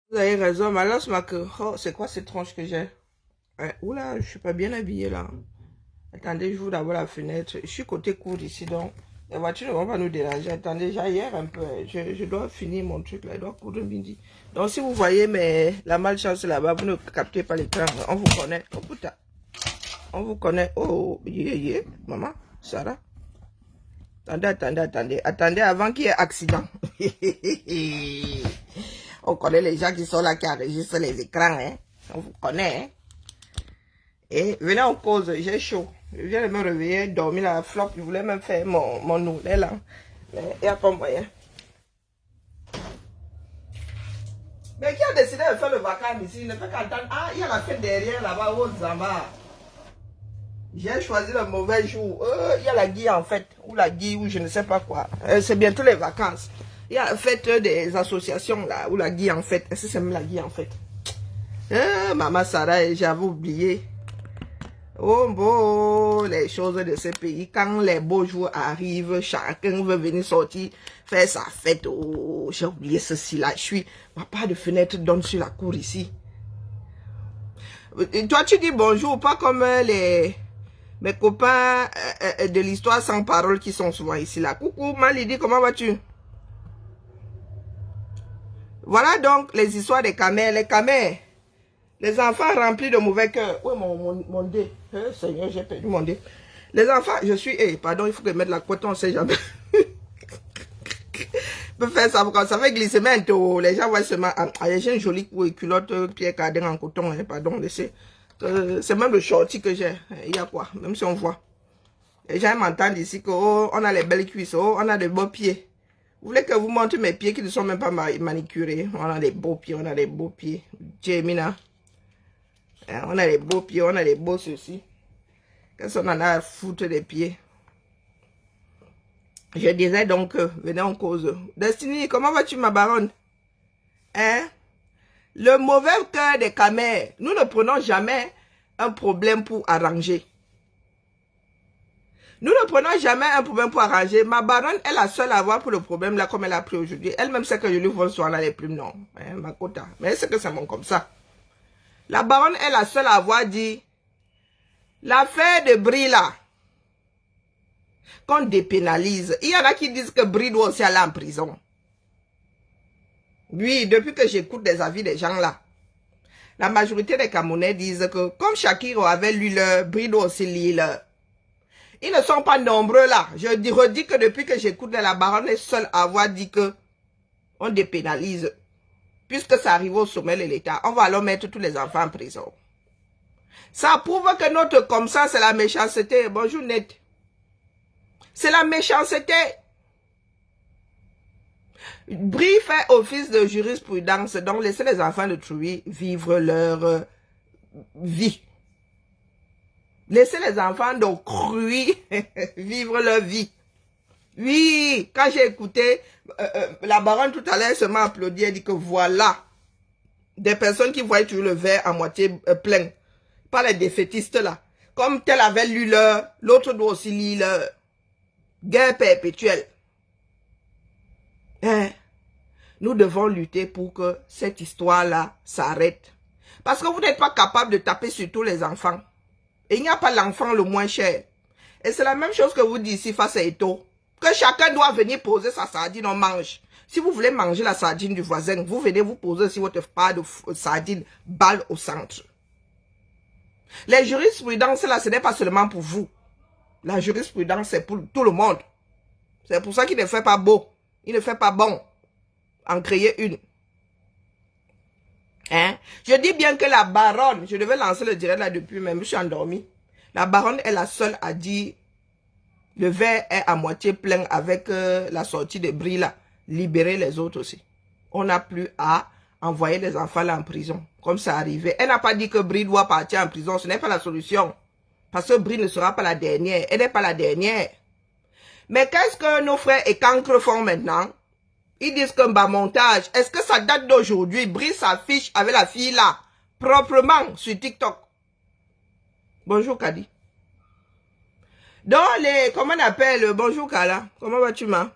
Vous avez raison, Malos m'a que... Oh, c'est quoi cette tronche que j'ai? Oula, je suis pas bien habillée là. Attendez, je vous d'abord la fenêtre. Je suis côté cour ici, donc les voitures ne vont pas nous déranger. Attendez, j'aère un peu. Je dois finir mon truc là, je dois coudre midi. Donc si vous voyez la malchance là-bas, vous ne captez pas l'écran. On vous connaît. Oh putain. On vous connaît. Oh, maman, Sarah. Attendez, avant qu'il y ait accident. On connaît les gens qui sont là, qui enregistrent les écrans, hein. On vous connaît, hein. Et venez en cause, j'ai chaud. Je viens de me réveiller, dormir la flop. Je voulais même faire mon noulet là. Mais il n'y a pas moyen. Mais qui a décidé de faire le vacances ici? Il ne fait qu'entendre. Ah, il y a la fête derrière là-bas, au Zamba. J'ai choisi le mauvais jour. Il y a la guille en fait. Ou la guille, ou je ne sais pas quoi. C'est bientôt les vacances. Il y a la fête des associations là, ou la guille en fait. Est-ce que c'est même la guille en fait? Maman Sarah, j'avais oublié. Oh bon, les choses de ce pays, quand les beaux jours arrivent, chacun veut venir sortir, faire sa fête. Oh, j'ai oublié ceci là. Ma part de fenêtre donne sur la cour ici. Et toi, tu dis bonjour, pas comme mes copains de l'histoire sans parole qui sont souvent ici là. Coucou, Malidi, comment vas-tu? Voilà donc les histoires des camels. Les camels. Les enfants remplis de mauvais cœur. Oui, mon dé. Seigneur, j'ai perdu mon dé. Les enfants, pardon, il faut que je mette la couette, on ne sait jamais. Je peux faire ça, quand ça fait glisser maintenant. Les gens voient seulement. J'ai une jolie culotte, Pierre Cardin en coton, hein, pardon, laissez. C'est même le shorty que j'ai. Il y a quoi, même si on voit. Les gens m'entendent ici qu'on a les belles cuisses, on a de beaux pieds. Vous voulez que vous montre mes pieds qui ne sont même pas manicurés? On a des beaux pieds, on a des beaux pieds. Jemina. On a des beaux pieds, on a des beaux ceci. Qu'est-ce qu'on en a à foutre des pieds? Je disais donc, venez en cause. Destiny, comment vas-tu ma baronne? Hein? Le mauvais cœur des camers, nous ne prenons jamais un problème pour arranger. Nous ne prenons jamais un problème pour arranger. Ma baronne est la seule à avoir pour le problème là comme elle a pris aujourd'hui. Elle-même sait que je lui vole soir là les plumes, non. Hein, ma quota. Mais elle sait que c'est bon comme ça. La baronne est la seule à avoir dit l'affaire de Brie là, qu'on dépénalise. Il y en a qui disent que Brie doit aussi aller en prison. Oui, depuis que j'écoute des avis des gens là, la majorité des Camerounais disent que comme Shakiro avait lu leur, Brie doit aussi lire leur. Ils ne sont pas nombreux là. Je redis que depuis que j'écoute la baronne est seule à avoir dit que on dépénalise. Puisque ça arrive au sommet de l'État, on va alors mettre tous les enfants en prison. Ça prouve que notre comme ça, c'est la méchanceté. Bonjour Net. C'est la méchanceté. Brie fait office de jurisprudence, donc laissez les enfants de Trouy vivre leur vie. Laissez les enfants de Cruy vivre leur vie. Oui, quand j'ai écouté, la baronne tout à l'heure se m'a applaudi, elle dit que voilà, des personnes qui voient toujours le verre à moitié plein, pas les défaitistes là. Comme tel avait lu leur, l'autre doit aussi lire leur guerre perpétuelle. Hein? Nous devons lutter pour que cette histoire-là s'arrête. Parce que vous n'êtes pas capable de taper sur tous les enfants. Et il n'y a pas l'enfant le moins cher. Et c'est la même chose que vous dites ici face à Eto. Que chacun doit venir poser sa sardine, on mange. Si vous voulez manger la sardine du voisin, vous venez vous poser aussi votre part de sardine, balle au centre. Les jurisprudences là, ce n'est pas seulement pour vous. La jurisprudence, c'est pour tout le monde. C'est pour ça qu'il ne fait pas beau. Il ne fait pas bon en créer une. Hein? Je dis bien que la baronne, je devais lancer le direct là depuis, mais je suis endormi. La baronne est la seule à dire le verre est à moitié plein avec la sortie de Brie là. Libérer les autres aussi. On n'a plus à envoyer les enfants là en prison. Comme ça arrivait. Elle n'a pas dit que Brie doit partir en prison. Ce n'est pas la solution. Parce que Brie ne sera pas la dernière. Elle n'est pas la dernière. Mais qu'est-ce que nos frères et cancres font maintenant? Ils disent qu'un bas montage. Est-ce que ça date d'aujourd'hui? Brie s'affiche avec la fille là. Proprement sur TikTok. Bonjour Kadi. Dans les, comment on appelle, bonjour Kala, comment vas-tu ma?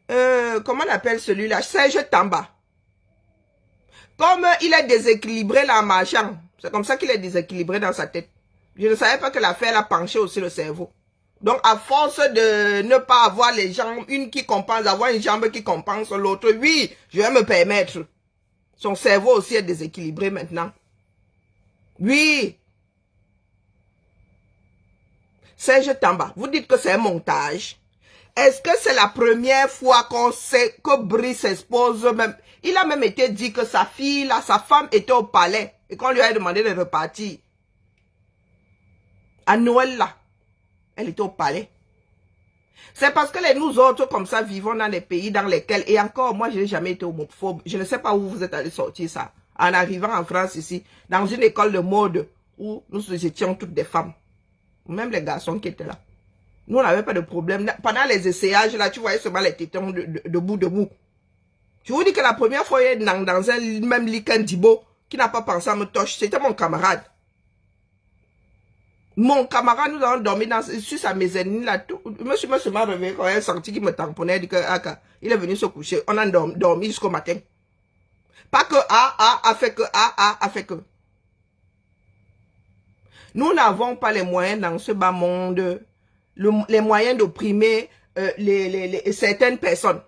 Comment on appelle celui-là? Serge Tamba. Comme il est déséquilibré là en marchant, c'est comme ça qu'il est déséquilibré dans sa tête. Je ne savais pas que l'affaire a penché aussi le cerveau. Donc, à force de ne pas avoir les jambes, une qui compense, avoir une jambe qui compense l'autre, oui, je vais me permettre. Son cerveau aussi est déséquilibré maintenant. Oui. Serge Tamba, vous dites que c'est un montage. Est-ce que c'est la première fois qu'on sait que Brice s'expose même? Il a même été dit que sa fille, là, sa femme était au palais et qu'on lui a demandé de repartir. À Noël, là, elle était au palais. C'est parce que nous autres, comme ça, vivons dans des pays dans lesquels, et encore, moi, je n'ai jamais été homophobe. Je ne sais pas où vous êtes allé sortir ça. En arrivant en France ici, dans une école de mode où nous étions toutes des femmes. Même les garçons qui étaient là. Nous, on n'avait pas de problème. Pendant les essayages, là, tu voyais seulement les tétons debout. Je vous dis que la première fois, il y a dans un même lit qu'un Dibo qui n'a pas pensé à me toucher. C'était mon camarade. Mon camarade, nous avons dormi sur sa mezzanine là. Monsieur m'a seulement réveillé quand il est sorti, qui me tamponnait, il dit que il est venu se coucher. On a dormi jusqu'au matin. Pas que a fait que a fait que. Nous n'avons pas les moyens dans ce bas monde, les moyens d'opprimer certaines personnes.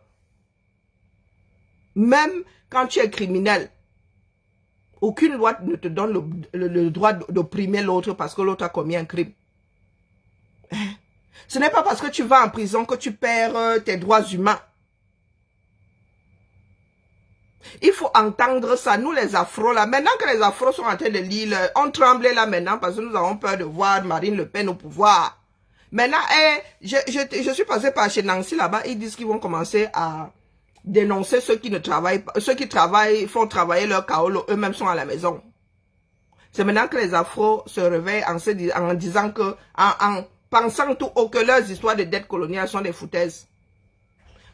Même quand tu es criminel, aucune loi ne te donne le droit d'opprimer l'autre parce que l'autre a commis un crime. Ce n'est pas parce que tu vas en prison que tu perds tes droits humains. Il faut entendre ça, nous les Afros là. Maintenant que les Afros sont en train de lire, on tremble là maintenant parce que nous avons peur de voir Marine Le Pen au pouvoir. Maintenant, je suis passé par chez Nancy là-bas, ils disent qu'ils vont commencer à dénoncer ceux qui ne travaillent pas, ceux qui travaillent, font travailler leur kaolo, eux-mêmes sont à la maison. C'est maintenant que les Afros se réveillent en disant que, en pensant tout haut que leurs histoires de dette coloniale sont des foutaises.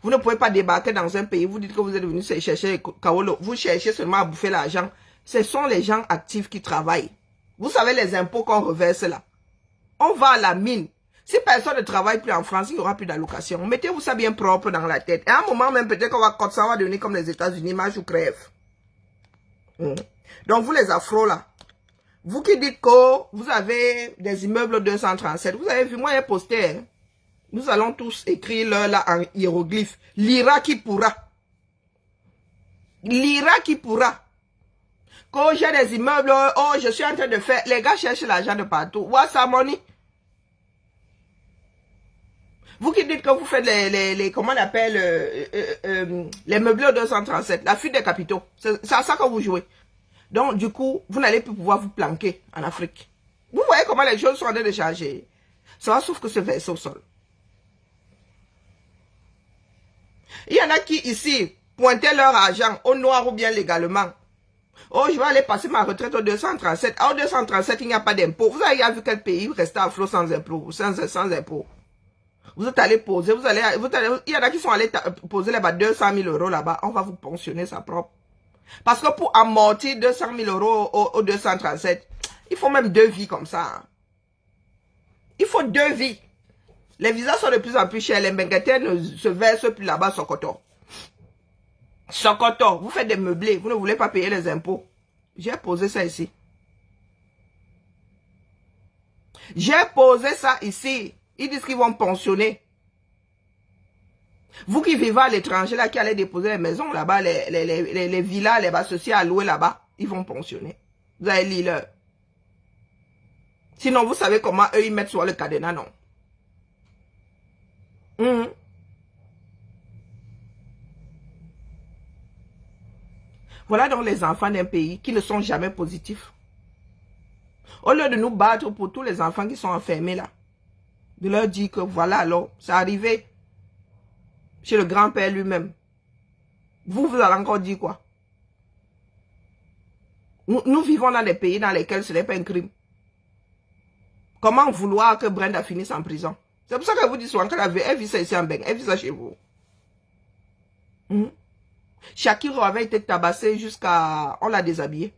Vous ne pouvez pas débarquer dans un pays, vous dites que vous êtes venu chercher kaolo, vous cherchez seulement à bouffer l'argent. Ce sont les gens actifs qui travaillent. Vous savez les impôts qu'on reverse là. On va à la mine. Si personne ne travaille plus en France, il n'y aura plus d'allocation. Mettez-vous ça bien propre dans la tête. Et à un moment même, peut-être qu'on va, ça va devenir comme les États-Unis, marche ou crève. Donc vous les Afros là, vous qui dites que vous avez des immeubles 237, vous avez vu, moi j'ai posté, hein? Nous allons tous écrire là en hiéroglyphe. L'Ira qui pourra. L'Ira qui pourra. Quand j'ai des immeubles, oh, je suis en train de faire. Les gars cherchent l'argent de partout. What's that money? Vous qui dites que vous faites comment on appelle, les meubles 237, la fuite des capitaux. C'est à ça que vous jouez. Donc, du coup, vous n'allez plus pouvoir vous planquer en Afrique. Vous voyez comment les choses sont en train de changer. Ça va sauf que se verser au sol. Il y en a qui, ici, pointaient leur argent au noir ou bien légalement. Oh, je vais aller passer ma retraite au 237. Au 237, il n'y a pas d'impôt. Vous avez vu quel pays restait à flot sans impôt, sans impôt. Vous êtes allé poser, il y en a qui sont allés poser là-bas 200 000 € là-bas. On va vous pensionner ça propre. Parce que pour amortir 200 000 € au 237, il faut même 2 vies comme ça. Il faut 2 vies. Les visas sont de plus en plus chers. Les Benguetés ne se versent plus là-bas, Sokoto. Sokoto, vous faites des meublés. Vous ne voulez pas payer les impôts. J'ai posé ça ici. J'ai posé ça ici. Ils disent qu'ils vont pensionner. Vous qui vivez à l'étranger, là, qui allez déposer les maisons là-bas, les villas, les associés à louer là-bas, ils vont pensionner. Vous allez lire leur. Sinon, vous savez comment eux, ils mettent sur le cadenas, non? Voilà donc les enfants d'un pays qui ne sont jamais positifs. Au lieu de nous battre pour tous les enfants qui sont enfermés là, de leur dire que voilà alors, c'est arrivé chez le grand-père lui-même. Vous allez encore dire quoi? Nous vivons dans des pays dans lesquels ce n'est pas un crime. Comment vouloir que Brenda finisse en prison? C'est pour ça que vous dites souvent qu'elle vit ça ici en Beng, elle vit ça chez vous. Shakiro avait été tabassé jusqu'à... On l'a déshabillé.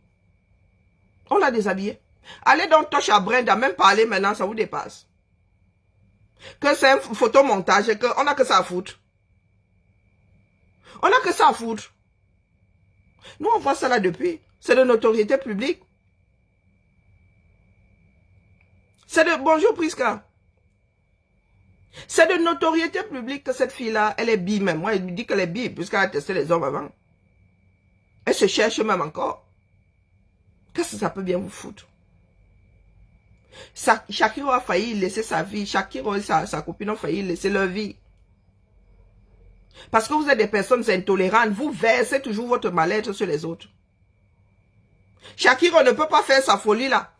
On l'a déshabillé. Allez donc touche à Brenda, même parler maintenant, ça vous dépasse. Que c'est un photomontage et qu'on n'a que ça à foutre. On n'a que ça à foutre. Nous, on voit ça là depuis. C'est de notoriété publique. C'est de... Bonjour Prisca. C'est de notoriété publique que cette fille-là, elle est bi même. Moi, elle me dit qu'elle est bi, puisqu'elle a testé les hommes avant. Elle se cherche même encore. Qu'est-ce que ça peut bien vous foutre? Shakiro a failli laisser sa vie. Shakiro et sa copine ont failli laisser leur vie. Parce que vous êtes des personnes intolérantes. Vous versez toujours votre mal-être sur les autres. Shakiro ne peut pas faire sa folie là.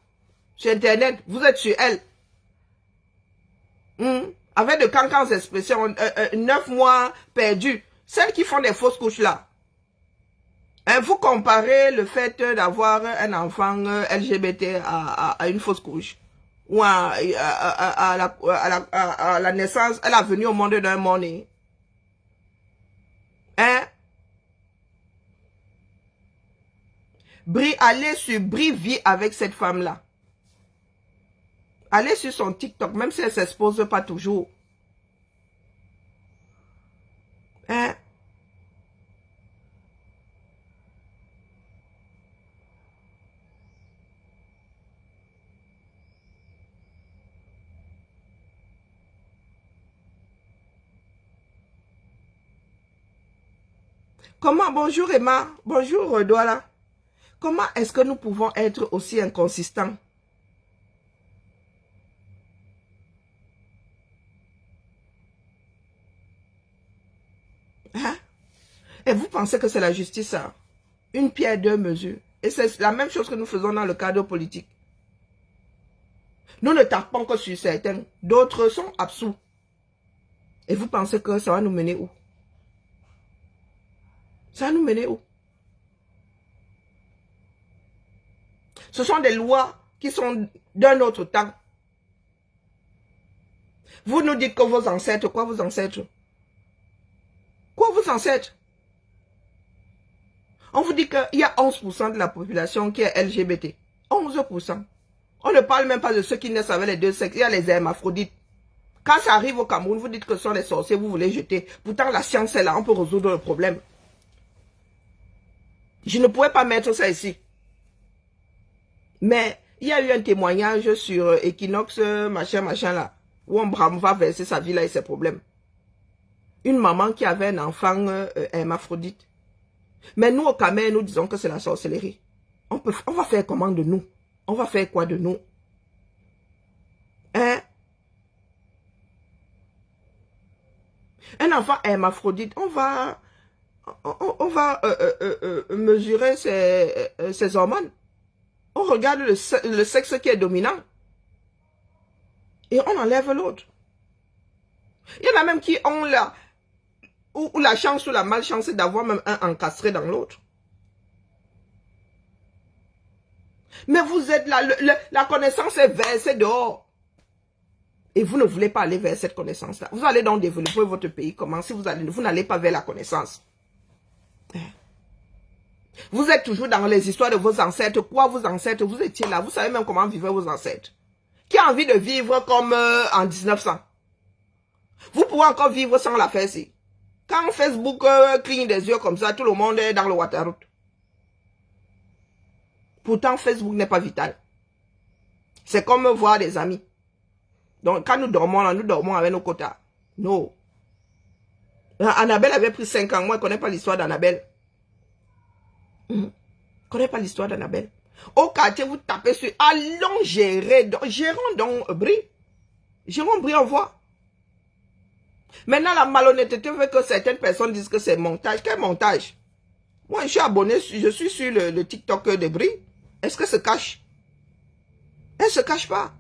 Sur Internet, vous êtes sur elle. Avec de cancans expressions, 9 mois perdus. Celles qui font des fausses couches là. Vous comparez le fait d'avoir un enfant LGBT à une fausse couche. Ou à la naissance, à la venue au monde d'un monde. Allez sur Brie vit avec cette femme-là. Allez sur son TikTok, même si elle ne s'expose pas toujours. Comment? Bonjour Emma. Bonjour Douala. Comment est-ce que nous pouvons être aussi inconsistants? Et vous pensez que c'est la justice, ça? Une pierre, deux mesures. Et c'est la même chose que nous faisons dans le cadre politique. Nous ne tapons que sur certains. D'autres sont absous. Et vous pensez que ça va nous mener où? Ça va nous mener où? Ce sont des lois qui sont d'un autre temps. Vous nous dites que vos ancêtres, quoi vos ancêtres? Quoi vos ancêtres? On vous dit qu'il y a 11% de la population qui est LGBT. 11%. On ne parle même pas de ceux qui naissent avec les deux sexes. Il y a les hermaphrodites. Quand ça arrive au Cameroun, vous dites que ce sont les sorciers, vous voulez jeter. Pourtant, la science est là, on peut résoudre le problème. Je ne pouvais pas mettre ça ici. Mais il y a eu un témoignage sur Equinox, machin là, où on va verser sa vie là et ses problèmes. Une maman qui avait un enfant hermaphrodite. Mais nous, au Cameroun, nous disons que c'est la sorcellerie. On va faire comment de nous? On va faire quoi de nous? Un enfant hermaphrodite, on va mesurer ses hormones. On regarde le sexe qui est dominant. Et on enlève l'autre. Il y en a même qui ont la chance ou la malchance d'avoir même un encastré dans l'autre. Mais vous êtes là, la connaissance est versée dehors. Et vous ne voulez pas aller vers cette connaissance-là. Vous allez donc développer votre pays comment si vous n'allez pas vers la connaissance. Vous êtes toujours dans les histoires de vos ancêtres. Quoi vos ancêtres? Vous étiez là. Vous savez même comment vivaient vos ancêtres. Qui a envie de vivre comme en 1900? Vous pouvez encore vivre sans la faire ici. Quand Facebook cligne des yeux comme ça, tout le monde est dans le Waterroot. Pourtant, Facebook n'est pas vital. C'est comme voir des amis. Donc, quand nous dormons là, nous dormons avec nos quotas. Non. Annabelle avait pris 5 ans. Moi, je ne connais pas l'histoire d'Annabelle. Je ne connais pas l'histoire d'Annabelle. Au quartier, vous tapez sur... Allons gérer. Gérons donc Brie. Gérons Brie, on voit. Maintenant, la malhonnêteté veut que certaines personnes disent que c'est montage. Quel montage? Moi, je suis abonné, je suis sur le TikTok de Brie. Est-ce qu'elle se cache? Elle ne se cache pas.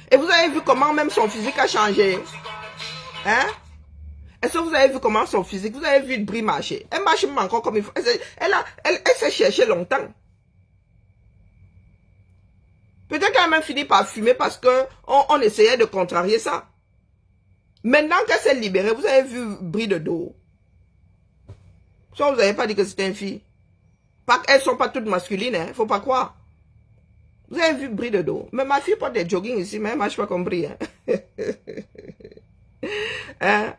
Et vous avez vu comment même son physique a changé? Hein? Est-ce que vous avez vu comment son physique? Vous avez vu Brie marcher? Elle marche même encore comme il faut. Elle s'est cherchée longtemps. Peut-être qu'elle a même fini par fumer parce qu'on essayait de contrarier ça. Maintenant qu'elle s'est libérée, vous avez vu Brie de dos. Soit vous n'avez pas dit que c'était une fille. Elles ne sont pas toutes masculines, hein? Faut pas croire. Vous avez vu Brie de dos. Mais ma fille porte des jogging ici, mais elle ne marche pas comme Brie. Hein? Hein?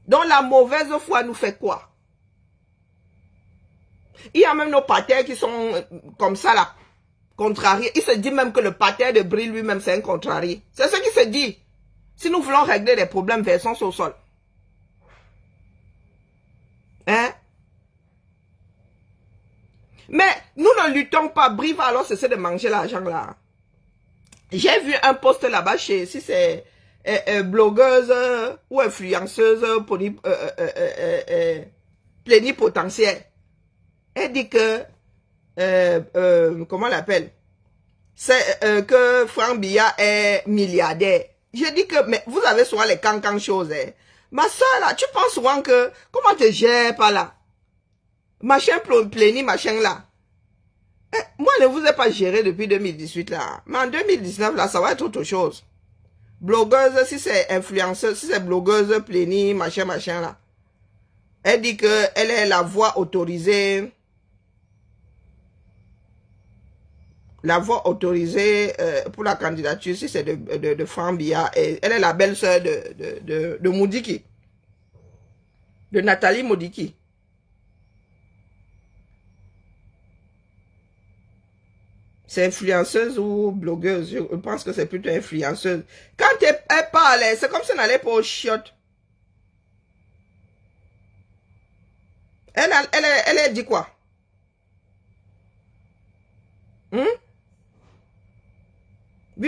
Donc la mauvaise foi nous fait quoi? Il y a même nos patères qui sont comme ça là, contrariés. Il se dit même que le pater de Brie lui-même c'est un contrarié. C'est ce qui se dit. Si nous voulons régler les problèmes, versons au sol. Hein? Mais nous ne luttons pas. Brie va alors cesser de manger l'argent là. J'ai vu un post là-bas chez, si c'est blogueuse ou influenceuse plénipotentiaire. Elle dit que, comment on l'appelle? C'est que Franck Biya est milliardaire. Je dis que, mais vous avez souvent les cancan choses. Hein. Ma soeur là, tu penses souvent que, comment te gères pas là? Machin pléni, machin là. Moi, je ne vous ai pas géré depuis 2018 là. Mais en 2019 là, ça va être autre chose. Blogueuse, si c'est influenceuse, si c'est blogueuse pléni, machin, machin là. Elle dit que elle est la voix autorisée. La voix autorisée pour la candidature, si c'est de Franck Biya. Et elle est la belle-sœur de Moudiki. De Nathalie Moudiki. C'est influenceuse ou blogueuse? Je pense que c'est plutôt influenceuse. Quand elle parle, c'est comme si elle n'allait pas aux chiottes. Elle dit quoi? Oui,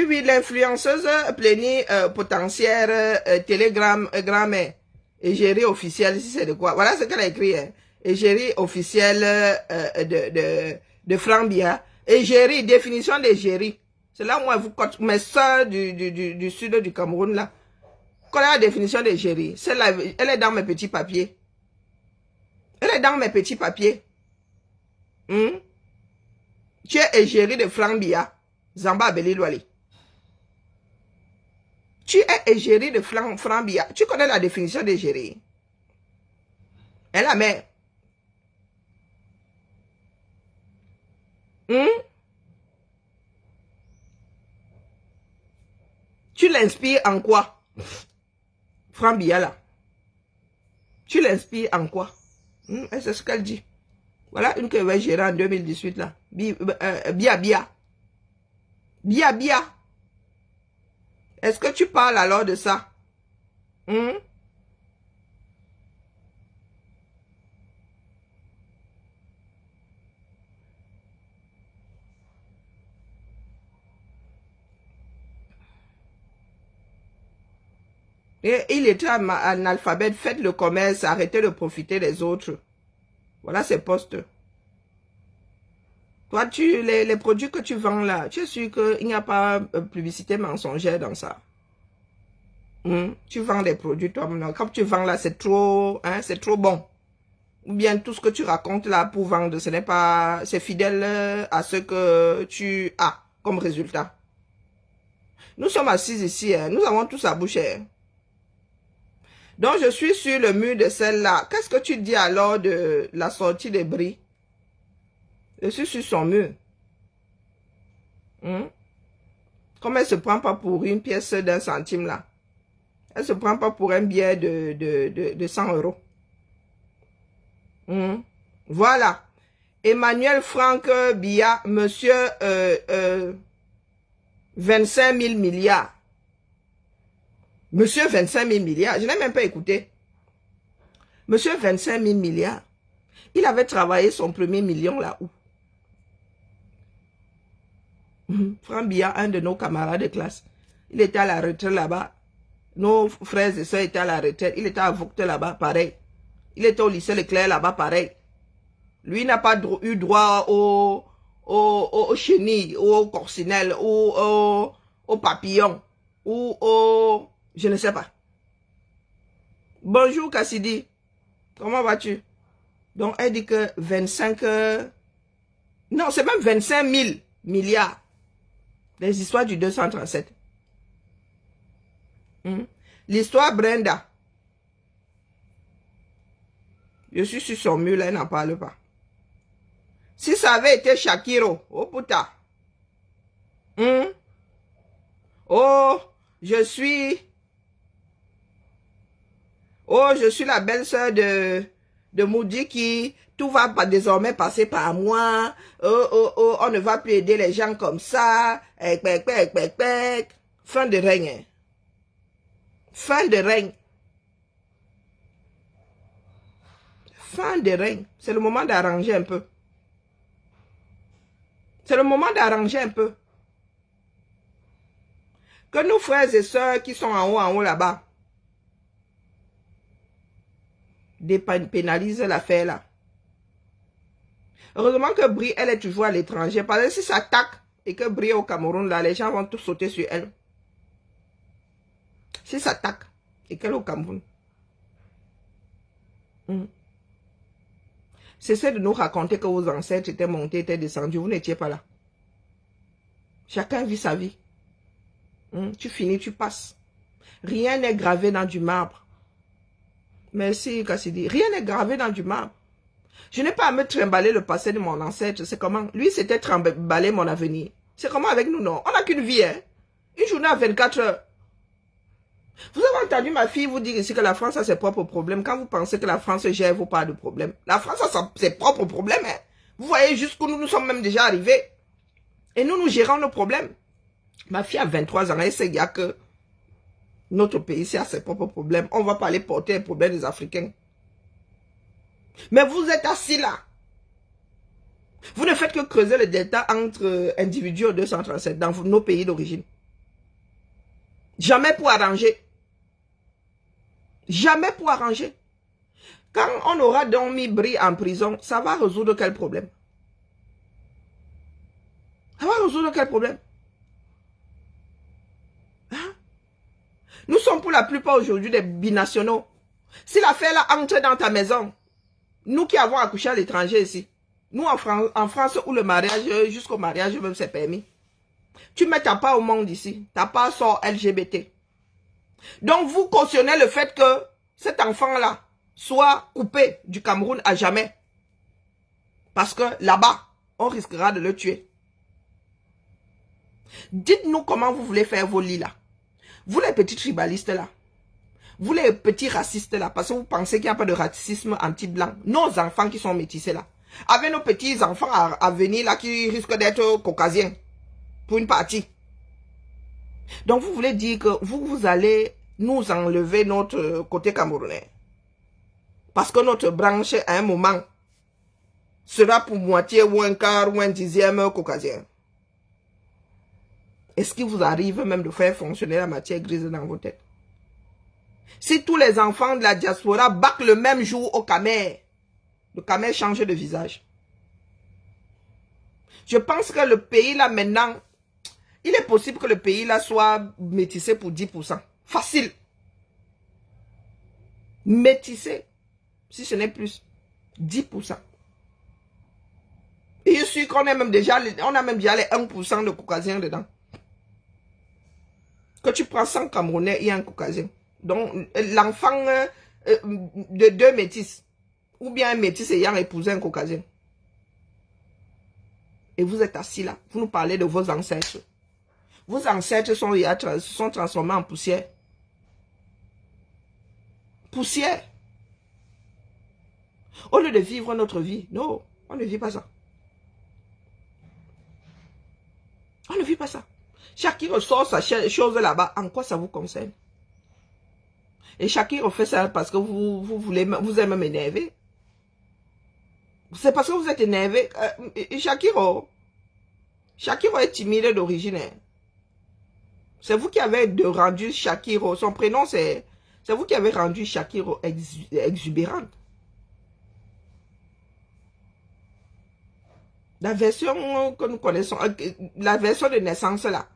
oui, l'influenceuse plénipotentiaire Telegram, grammaire, égérie officielle, si c'est de quoi. Voilà ce qu'elle a écrit. Hein. Égérie officielle de Franck Biya. Égérie, définition d'égérie. C'est là où moi, mes soeurs du sud du Cameroun, là. Quand la définition d'égérie, celle-là, elle est dans mes petits papiers. Elle est dans mes petits papiers. Tu es égérie de Franck Biya. Zamba Belilwali. Tu es égérie de Franck Biya. Tu connais la définition d'égérie? Elle la met. Tu l'inspires en quoi? Franck Biya là. Tu l'inspires en quoi? C'est ce qu'elle dit. Voilà une que va gérer en 2018 là. Biya. Biya. Est-ce que tu parles alors de ça? Et il était analphabète, faites le commerce, arrêtez de profiter des autres. Voilà ses postes. Toi, les produits que tu vends là, tu es sûr qu'il n'y a pas de publicité mensongère dans ça? Tu vends des produits, toi, quand tu vends là, c'est trop bon. Ou bien tout ce que tu racontes là pour vendre, ce n'est pas, c'est fidèle à ce que tu as comme résultat. Nous sommes assis ici, hein, nous avons tous à boucher. Hein. Donc, je suis sur le mur de celle-là. Qu'est-ce que tu dis alors de la sortie de Brie? Je suis sur son mur. Comme elle ne se prend pas pour une pièce d'1 centime là. Elle ne se prend pas pour un billet de 100 euros. Voilà. Emmanuel Franck Biya, monsieur 25 000 milliards. Monsieur 25 000 milliards. Je n'ai même pas écouté. Monsieur 25 000 milliards. Il avait travaillé son premier million là-haut. Franck Biya, un de nos camarades de classe. Il était à la retraite là-bas. Nos frères et soeurs étaient à la retraite. Il était à Vaucte là-bas, pareil. Il était au lycée Leclerc là-bas, pareil. Lui n'a pas eu droit au chenilles, au corsinelles, au papillon, ou au... Je ne sais pas. Bonjour Cassidy. Comment vas-tu? Donc, elle dit que 25... non, c'est même 25 000 milliards. Les histoires du 237. L'histoire Brenda. Je suis sur son mur, là, elle n'en parle pas. Si ça avait été Shakiro, oh putain. Oh, je suis la belle-sœur de Moudjiki, tout va désormais passer par moi, on ne va plus aider les gens comme ça, fin de règne. Hein. Fin de règne. Fin de règne. C'est le moment d'arranger un peu. C'est le moment d'arranger un peu. Que nos frères et sœurs qui sont en haut là-bas, dépénalisent l'affaire là. Heureusement que Brie, elle est toujours à l'étranger. Parce que si ça attaque et que Brie est au Cameroun, là, les gens vont tous sauter sur elle. Si ça attaque et qu'elle est au Cameroun. Cessez de nous raconter que vos ancêtres étaient montés, étaient descendus. Vous n'étiez pas là. Chacun vit sa vie. Tu finis, tu passes. Rien n'est gravé dans du marbre. Merci, Cassidy. Rien n'est gravé dans du marbre. Je n'ai pas à me trimballer le passé de mon ancêtre. C'est comment? Lui, c'était trimballer mon avenir. C'est comment avec nous, non? On n'a qu'une vie, hein? Une journée à 24 heures. Vous avez entendu ma fille vous dire ici que la France a ses propres problèmes. Quand vous pensez que la France gère vos pas de problèmes. La France a ses propres problèmes, hein? Vous voyez jusqu'où nous sommes même déjà arrivés. Et nous gérons nos problèmes. Ma fille a 23 ans. Elle sait que notre pays a ses propres problèmes. On ne va pas aller porter les problèmes des Africains. Mais vous êtes assis là. Vous ne faites que creuser le delta entre individus au 237 dans nos pays d'origine. Jamais pour arranger. Jamais pour arranger. Quand on aura donc mis Brie en prison, ça va résoudre quel problème? Ça va résoudre quel problème? Hein? Nous sommes pour la plupart aujourd'hui des binationaux. Si l'affaire là entre dans ta maison, nous qui avons accouché à l'étranger ici, nous en France où le mariage, jusqu'au mariage même c'est permis. Tu mets ta part au monde ici, ta part sort LGBT. Donc vous cautionnez le fait que cet enfant-là soit coupé du Cameroun à jamais. Parce que là-bas, on risquera de le tuer. Dites-nous comment vous voulez faire vos lits là. Vous les petits tribalistes là. Vous les petits racistes là. Parce que vous pensez qu'il n'y a pas de racisme anti-blanc. Nos enfants qui sont métissés là. Avec nos petits enfants à venir là qui risquent d'être caucasiens. Pour une partie. Donc vous voulez dire que vous allez nous enlever notre côté camerounais. Parce que notre branche à un moment sera pour moitié ou un quart ou un dixième caucasien. Est-ce qu'il vous arrive même de faire fonctionner la matière grise dans vos têtes? Si tous les enfants de la diaspora battent le même jour au Camer, le Camer change de visage. Je pense que le pays là maintenant, il est possible que le pays là soit métissé pour 10%. Facile. Métissé, si ce n'est plus, 10%. Et je suis qu'on a même déjà les 1% de caucasiens dedans. Que tu prends 100 Camerounais, il y a un caucasien. Donc, l'enfant de 2 métis, ou bien un métis ayant épousé un caucasien. Et vous êtes assis là, vous nous parlez de vos ancêtres. Vos ancêtres sont transformés en poussière. Poussière. Au lieu de vivre notre vie, non, on ne vit pas ça. On ne vit pas ça. Chacun ressort sa chose là-bas. En quoi ça vous concerne? Et chacun refait ça parce que vous aimez m'énerver. C'est parce que vous êtes énervé. Shakiro est timide d'origine. C'est vous qui avez rendu Shakiro. Son prénom, c'est vous qui avez rendu Shakiro exubérante. La version que nous connaissons, la version de naissance là,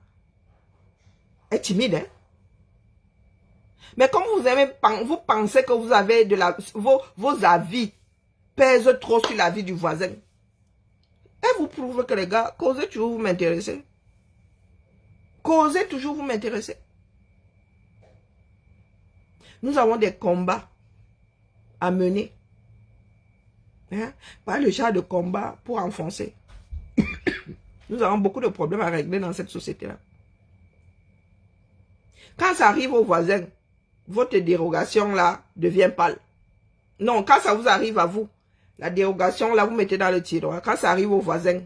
est timide. Hein? Mais comme vous pensez que vous avez vos avis pèsent trop sur la vie du voisin. Et vous prouvez que les gars, causez toujours vous m'intéresser. Causez toujours vous m'intéresser. Nous avons des combats à mener. Hein? Pas le genre de combat pour enfoncer. Nous avons beaucoup de problèmes à régler dans cette société-là. Quand ça arrive aux voisins, votre dérogation là devient pâle. Non, quand ça vous arrive à vous, la dérogation, là, vous mettez dans le tiroir. Quand ça arrive aux voisins,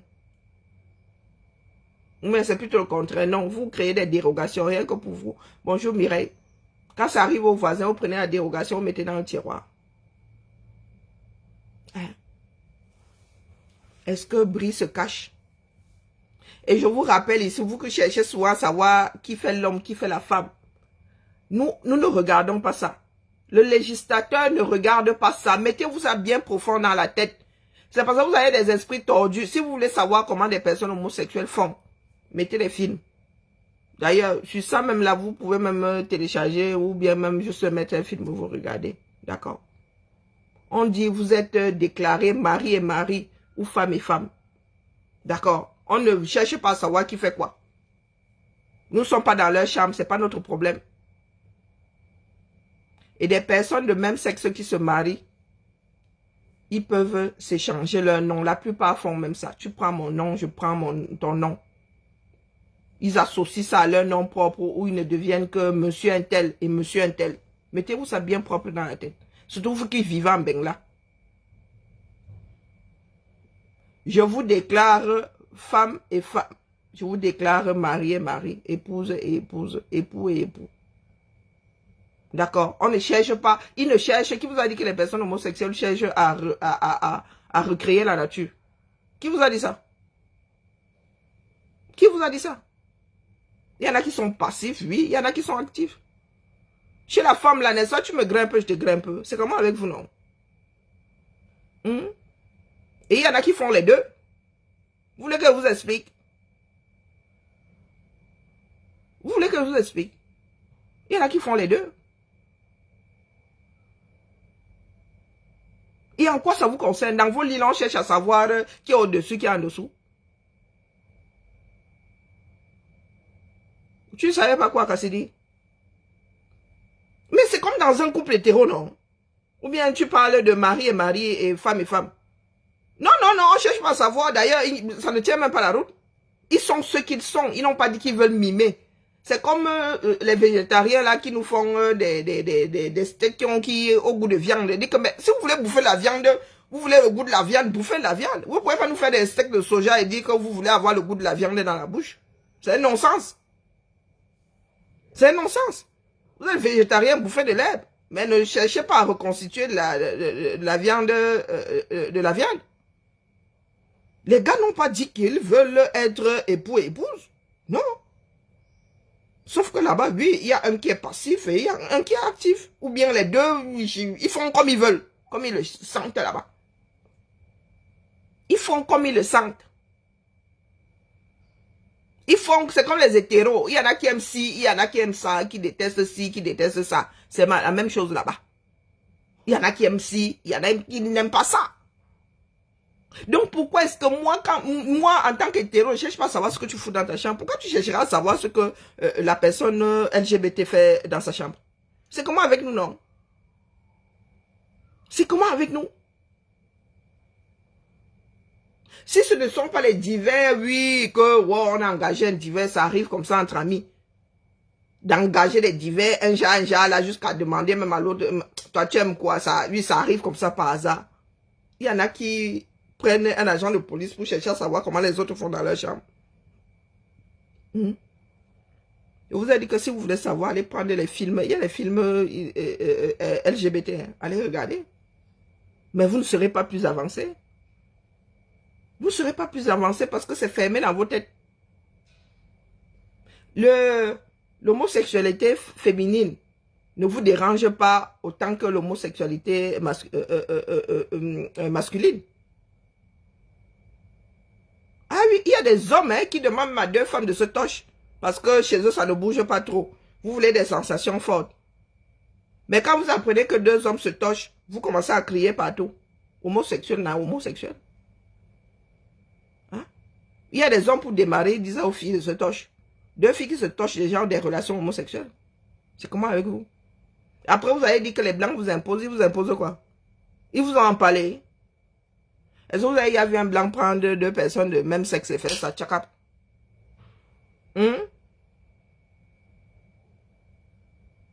mais c'est plutôt le contraire. Non, vous créez des dérogations, rien que pour vous. Bonjour Mireille. Quand ça arrive aux voisins, vous prenez la dérogation, vous mettez dans le tiroir. Hein? Est-ce que Brie se cache? Et je vous rappelle ici, vous qui cherchez souvent à savoir qui fait l'homme, qui fait la femme. Nous ne regardons pas ça. Le législateur ne regarde pas ça. Mettez-vous ça bien profond dans la tête. C'est parce que vous avez des esprits tordus. Si vous voulez savoir comment des personnes homosexuelles font, mettez les films. D'ailleurs, sur ça même là, vous pouvez même télécharger ou bien même juste mettre un film, vous regardez. D'accord? On dit, vous êtes déclaré mari et mari ou femme et femme. D'accord? On ne cherche pas à savoir qui fait quoi. Nous ne sommes pas dans leur chambre, ce n'est pas notre problème. Et des personnes de même sexe qui se marient, ils peuvent s'échanger leur nom. La plupart font même ça. Tu prends mon nom, je prends ton nom. Ils associent ça à leur nom propre où ils ne deviennent que monsieur un tel et monsieur un tel. Mettez-vous ça bien propre dans la tête. Surtout vous qui vivez en Bengla. Je vous déclare femme et femme. Je vous déclare mari et mari, épouse et épouse, époux et époux. D'accord? On ne cherche pas. Ils ne cherchent. Qui vous a dit que les personnes homosexuelles cherchent à recréer la nature? Qui vous a dit ça? Qui vous a dit ça? Il y en a qui sont passifs, oui. Il y en a qui sont actifs. Chez la femme, là, n'est-ce pas? Tu me grimpes, je te grimpe. C'est comment avec vous, non? Et il y en a qui font les deux. Vous voulez que je vous explique? Vous voulez que je vous explique? Il y en a qui font les deux. Et en quoi ça vous concerne? Dans vos lits, on cherche à savoir qui est au-dessus, qui est en dessous. Tu ne savais pas quoi, Cassidy? Mais c'est comme dans un couple hétéro, non? Ou bien tu parles de mari et femme et femme. Non, non, non, on ne cherche pas à savoir. D'ailleurs, ça ne tient même pas la route. Ils sont ce qu'ils sont. Ils n'ont pas dit qu'ils veulent mimer. C'est comme les végétariens là qui nous font des steaks qui au goût de viande. Dit que, mais, si vous voulez bouffer la viande, vous voulez le goût de la viande, bouffez la viande. Vous ne pouvez pas nous faire des steaks de soja et dire que vous voulez avoir le goût de la viande dans la bouche. C'est un non-sens. C'est un non-sens. Vous êtes végétarien, bouffez de l'herbe. Mais ne cherchez pas à reconstituer de la viande de la viande. Les gars n'ont pas dit qu'ils veulent être époux et épouse. Non. Sauf que là-bas, oui, il y a un qui est passif et il y a un qui est actif. Ou bien les deux, ils font comme ils veulent. Comme ils le sentent là-bas. Ils font comme ils le sentent. Ils font, c'est comme les hétéros. Il y en a qui aiment ci, il y en a qui aiment ça, qui détestent ci, qui détestent ça. C'est la même chose là-bas. Il y en a qui aiment ci, il y en a qui n'aiment pas ça. Donc pourquoi est-ce que moi, en tant qu'hétéro, je ne cherche pas à savoir ce que tu fous dans ta chambre? Pourquoi tu chercheras à savoir ce que la personne LGBT fait dans sa chambre? C'est comment avec nous, non? C'est comment avec nous? Si ce ne sont pas les divers, oui, que wow, on a engagé un divers, ça arrive comme ça entre amis. D'engager des divers, un genre, là, jusqu'à demander même à l'autre, toi tu aimes quoi ça? Oui, ça arrive comme ça par hasard. Il y en a qui prennent un agent de police pour chercher à savoir comment les autres font dans leur chambre. Je vous ai dit que si vous voulez savoir, allez prendre les films. Il y a les films LGBT. Hein. Allez regarder. Mais vous ne serez pas plus avancé. Vous ne serez pas plus avancé parce que c'est fermé dans vos têtes. L'homosexualité féminine ne vous dérange pas autant que l'homosexualité masculine. Ah oui, il y a des hommes qui demandent à 2 femmes de se toucher parce que chez eux, ça ne bouge pas trop. Vous voulez des sensations fortes. Mais quand vous apprenez que 2 hommes se touchent, vous commencez à crier partout. Homosexuel, non, homosexuel. Hein? Il y a des hommes pour démarrer, ils disent aux filles de se toucher. 2 filles qui se touchent, les gens ont des relations homosexuelles. C'est comment avec vous? Après, vous avez dit que les blancs vous imposent. Ils vous imposent quoi? Ils vous ont empalé. Est-ce que vous avez vu un blanc prendre 2 personnes de même sexe et faire ça? Tchakap.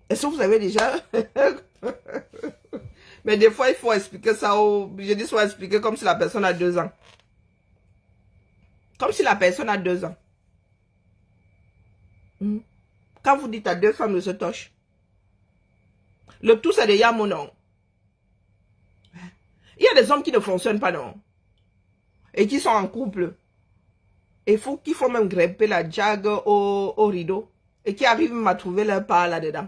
Est-ce que vous avez déjà... Mais des fois, il faut expliquer ça je dis soit expliquer comme si la personne a 2 ans. Comme si la personne a 2 ans. Quand vous dites à 2 femmes de se toucher, le tout c'est déjà mon nom. Il y a des hommes qui ne fonctionnent pas, non. Et qui sont en couple. Et qu'il faut même grimper la jague au rideau. Et qui arrivent même à trouver leur part là-dedans.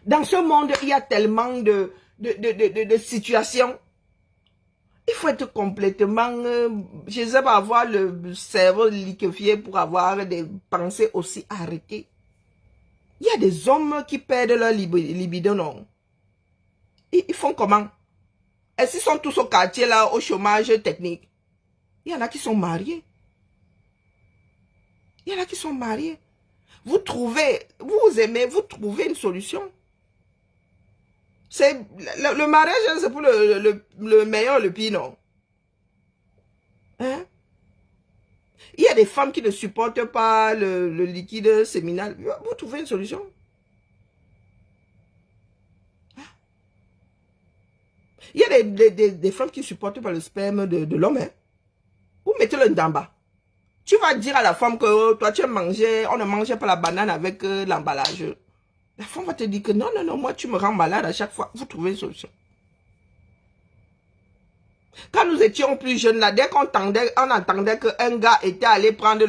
Dans ce monde, il y a tellement de situations. Il faut être complètement, je ne sais pas, avoir le cerveau liquéfié pour avoir des pensées aussi arrêtées. Il y a des hommes qui perdent leur libido, non. Ils font comment? Est-ce qu'ils sont tous au quartier là, au chômage technique? Il y en a qui sont mariés. Il y en a qui sont mariés. Vous aimez, vous trouvez une solution. C'est le mariage, c'est pour le meilleur, le pire, non? Hein? Il y a des femmes qui ne supportent pas le liquide séminal. Vous trouvez une solution. Il y a des femmes qui ne supportent pas le sperme de l'homme. Hein? Vous mettez-le d'en bas. Tu vas dire à la femme que oh, toi tu as mangé, on ne mangeait pas la banane avec l'emballage. La femme va te dire que non, non, non, moi tu me rends malade à chaque fois. Vous trouvez une solution. Quand nous étions plus jeunes, là, dès qu'on entendait qu'un gars était allé prendre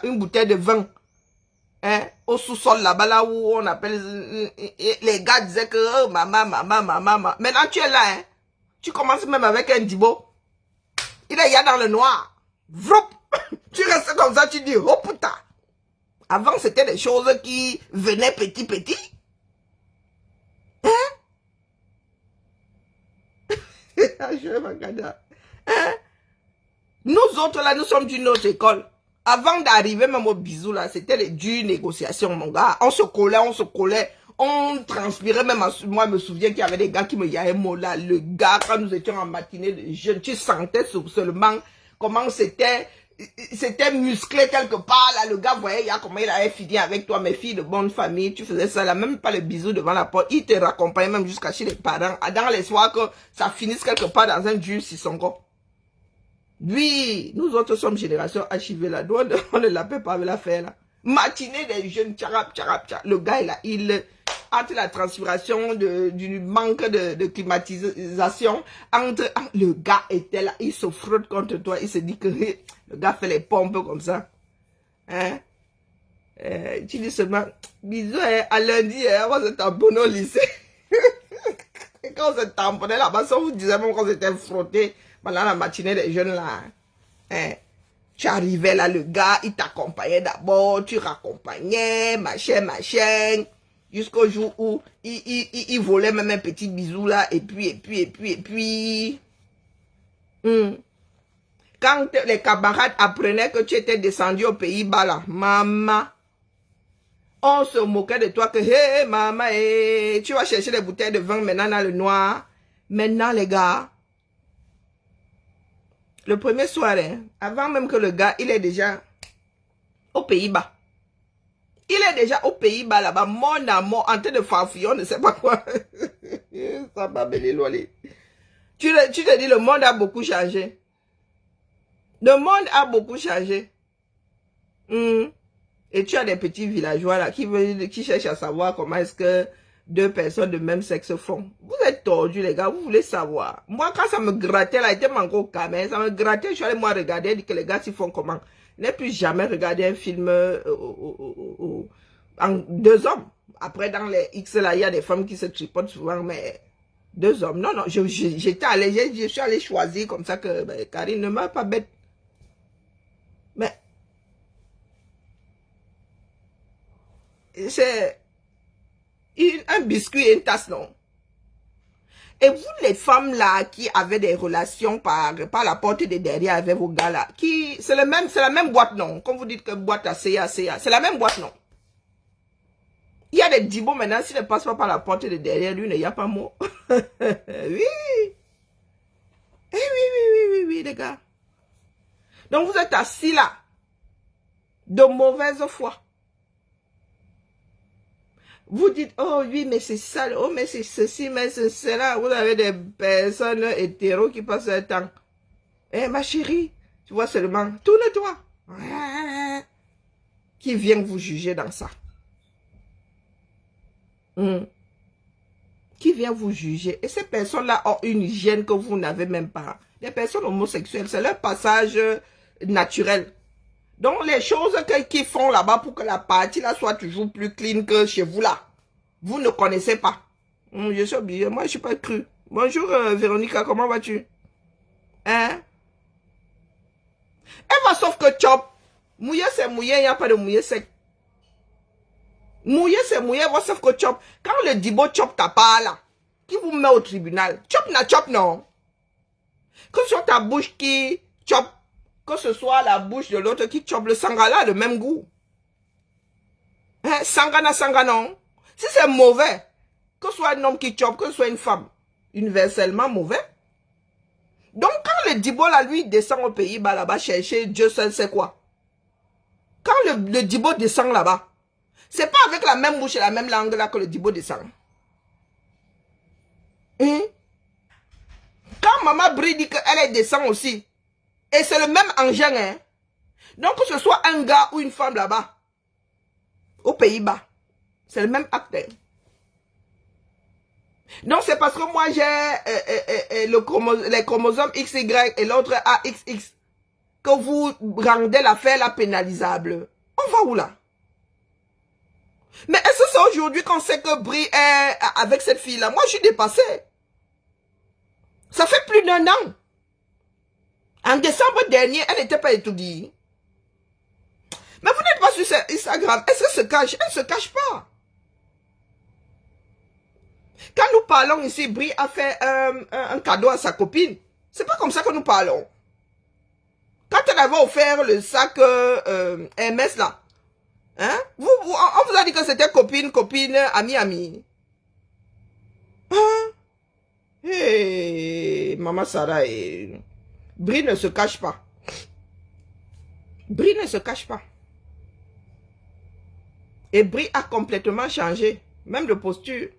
une bouteille de vin hein, au sous-sol là-bas, là où on appelle... les gars disaient que oh, maman. Maintenant tu es là, hein, tu commences même avec un dibo. Il est là dans le noir. Vroup. Tu restes comme ça, tu dis, oh putain. Avant, c'était des choses qui venaient petit. Hein? Hein? Nous autres, là, nous sommes d'une autre école. Avant d'arriver même au bisou, là, c'était les dures négociations, mon gars. On se collait. On transpirait même. Moi, je me souviens qu'il y avait des gars qui me disaient, moi, là, le gars, quand nous étions en matinée de jeunes, tu sentais seulement comment c'était musclé quelque part, là, le gars voyait comment il avait fini avec toi, mes filles de bonne famille, tu faisais ça, là, même pas le bisou devant la porte, il te raccompagnait même jusqu'à chez les parents, dans l'espoir que ça finisse quelque part dans un jus si son corps. Oui, nous autres sommes génération archivée, là, on ne l'appelle pas avec l'affaire, là. Matinée des jeunes, tcharap, le gars, là, entre la transpiration du manque de climatisation, le gars était là, il se frotte contre toi, il se dit que le gars fait les pompes comme ça. Hein? Tu dis seulement, bisous, hein, à lundi, hein, on va se tamponner au lycée. Et quand on se tamponnait là-bas, ça vous disait même qu'on s'était frotté pendant la matinée des jeunes là. Hein? Tu arrivais là, le gars, il t'accompagnait d'abord, tu raccompagnais, machin. Jusqu'au jour où il volait même un petit bisou là, et puis. Quand les camarades apprenaient que tu étais descendu aux Pays-Bas là, maman, on se moquait de toi que, hé, maman, tu vas chercher des bouteilles de vin maintenant dans le noir. Maintenant, les gars, le premier soir, hein, avant même que le gars, il est déjà aux Pays-Bas. Il est déjà aux Pays-Bas là-bas, mon amour, en train de farfouiller, on ne sait pas quoi. Ça va me l'éloigner. Tu te dis, le monde a beaucoup changé. Le monde a beaucoup changé. Et tu as des petits villageois là qui cherchent à savoir comment est-ce que 2 personnes de même sexe font. Vous êtes tordus les gars, vous voulez savoir. Moi quand ça me grattait là, il était encore caméra, ça me grattait, je suis allé moi regarder, dit que les gars s'y font comment. Je n'ai plus jamais regardé un film en 2 hommes. Après dans les X là, il y a des femmes qui se tripotent souvent, mais 2 hommes. Non, j'étais allé, je suis allé choisir comme ça que ben, Karine ne m'a pas bête. Mais c'est un biscuit et une tasse, non? Et vous, les femmes là, qui avaient des relations par la porte de derrière avec vos gars là, c'est la même boîte, non? Comme vous dites que boîte à CA, c'est la même boîte, non? Il y a des dibos maintenant, s'il ne passe pas par la porte de derrière, lui, il n'y a pas mot. Oui. Eh oui, les gars. Donc vous êtes assis là, de mauvaise foi. Vous dites, oh oui, mais c'est ça, oh mais c'est ceci, mais c'est cela. Vous avez des personnes hétéros qui passent le temps. Eh ma chérie, tu vois seulement, tourne-toi. Qui vient vous juger dans ça? Qui vient vous juger? Et ces personnes-là ont une hygiène que vous n'avez même pas. Les personnes homosexuelles, c'est leur passage naturel. Donc, les choses qu'ils font là-bas pour que la partie là soit toujours plus clean que chez vous là, vous ne connaissez pas. Je suis obligé, moi je suis pas cru. Bonjour Véronica, comment vas-tu? Hein? Elle va sauf que chop. Mouiller c'est mouiller, il n'y a pas de mouiller sec. Mouiller c'est mouiller, va sauf que chop. Quand le dibo chop ta part là, qui vous met au tribunal, chop na chop non. Que ce soit ta bouche qui chop, que ce soit la bouche de l'autre qui chope, le sangala a le même goût. Hein? Sangana, non. Si c'est mauvais, que ce soit un homme qui chope, que ce soit une femme, universellement mauvais. Donc quand le dibo là, lui, descend au Pays-Bas là-bas chercher Dieu seul sait quoi. Quand le dibo descend là-bas, c'est pas avec la même bouche et la même langue là que le dibo descend. Hein? Quand Maman Brie dit qu'elle descend aussi, et c'est le même engin, hein. Donc que ce soit un gars ou une femme là-bas, aux Pays-Bas, c'est le même acte. Hein. Donc c'est parce que moi j'ai les chromosomes XY et l'autre AXX que vous rendez l'affaire là pénalisable. On va où là? Mais est-ce que c'est aujourd'hui qu'on sait que Brie est avec cette fille-là? Moi je suis dépassée. Ça fait plus d'1 an. En décembre dernier, elle n'était pas étudiée. Mais vous n'êtes pas sur Instagram. Est-ce qu'elle se cache? Elle ne se cache pas. Quand nous parlons ici, Brie a fait un cadeau à sa copine. C'est pas comme ça que nous parlons. Quand elle avait offert le sac MS là, hein, on vous a dit que c'était copine, ami. Hein? Hey, Maman Sarah, Brie ne se cache pas. Brie ne se cache pas. Et Brie a complètement changé, même de posture.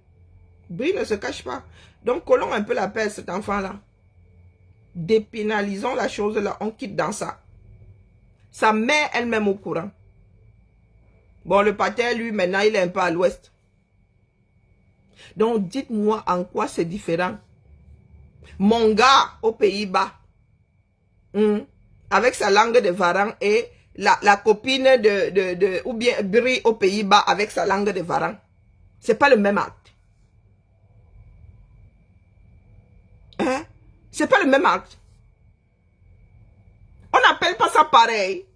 Brie ne se cache pas. Donc, collons un peu la paix à cet enfant-là. Dépénalisons la chose là, on quitte dans ça. Sa mère elle-même au courant. Bon, le pater, lui, maintenant, il est un peu à l'ouest. Donc, dites-moi en quoi c'est différent. Mon gars aux Pays-Bas, avec sa langue de Varan et la copine ou bien Brie aux Pays-Bas avec sa langue de Varan. C'est pas le même acte. Hein? C'est pas le même acte. On n'appelle pas ça pareil.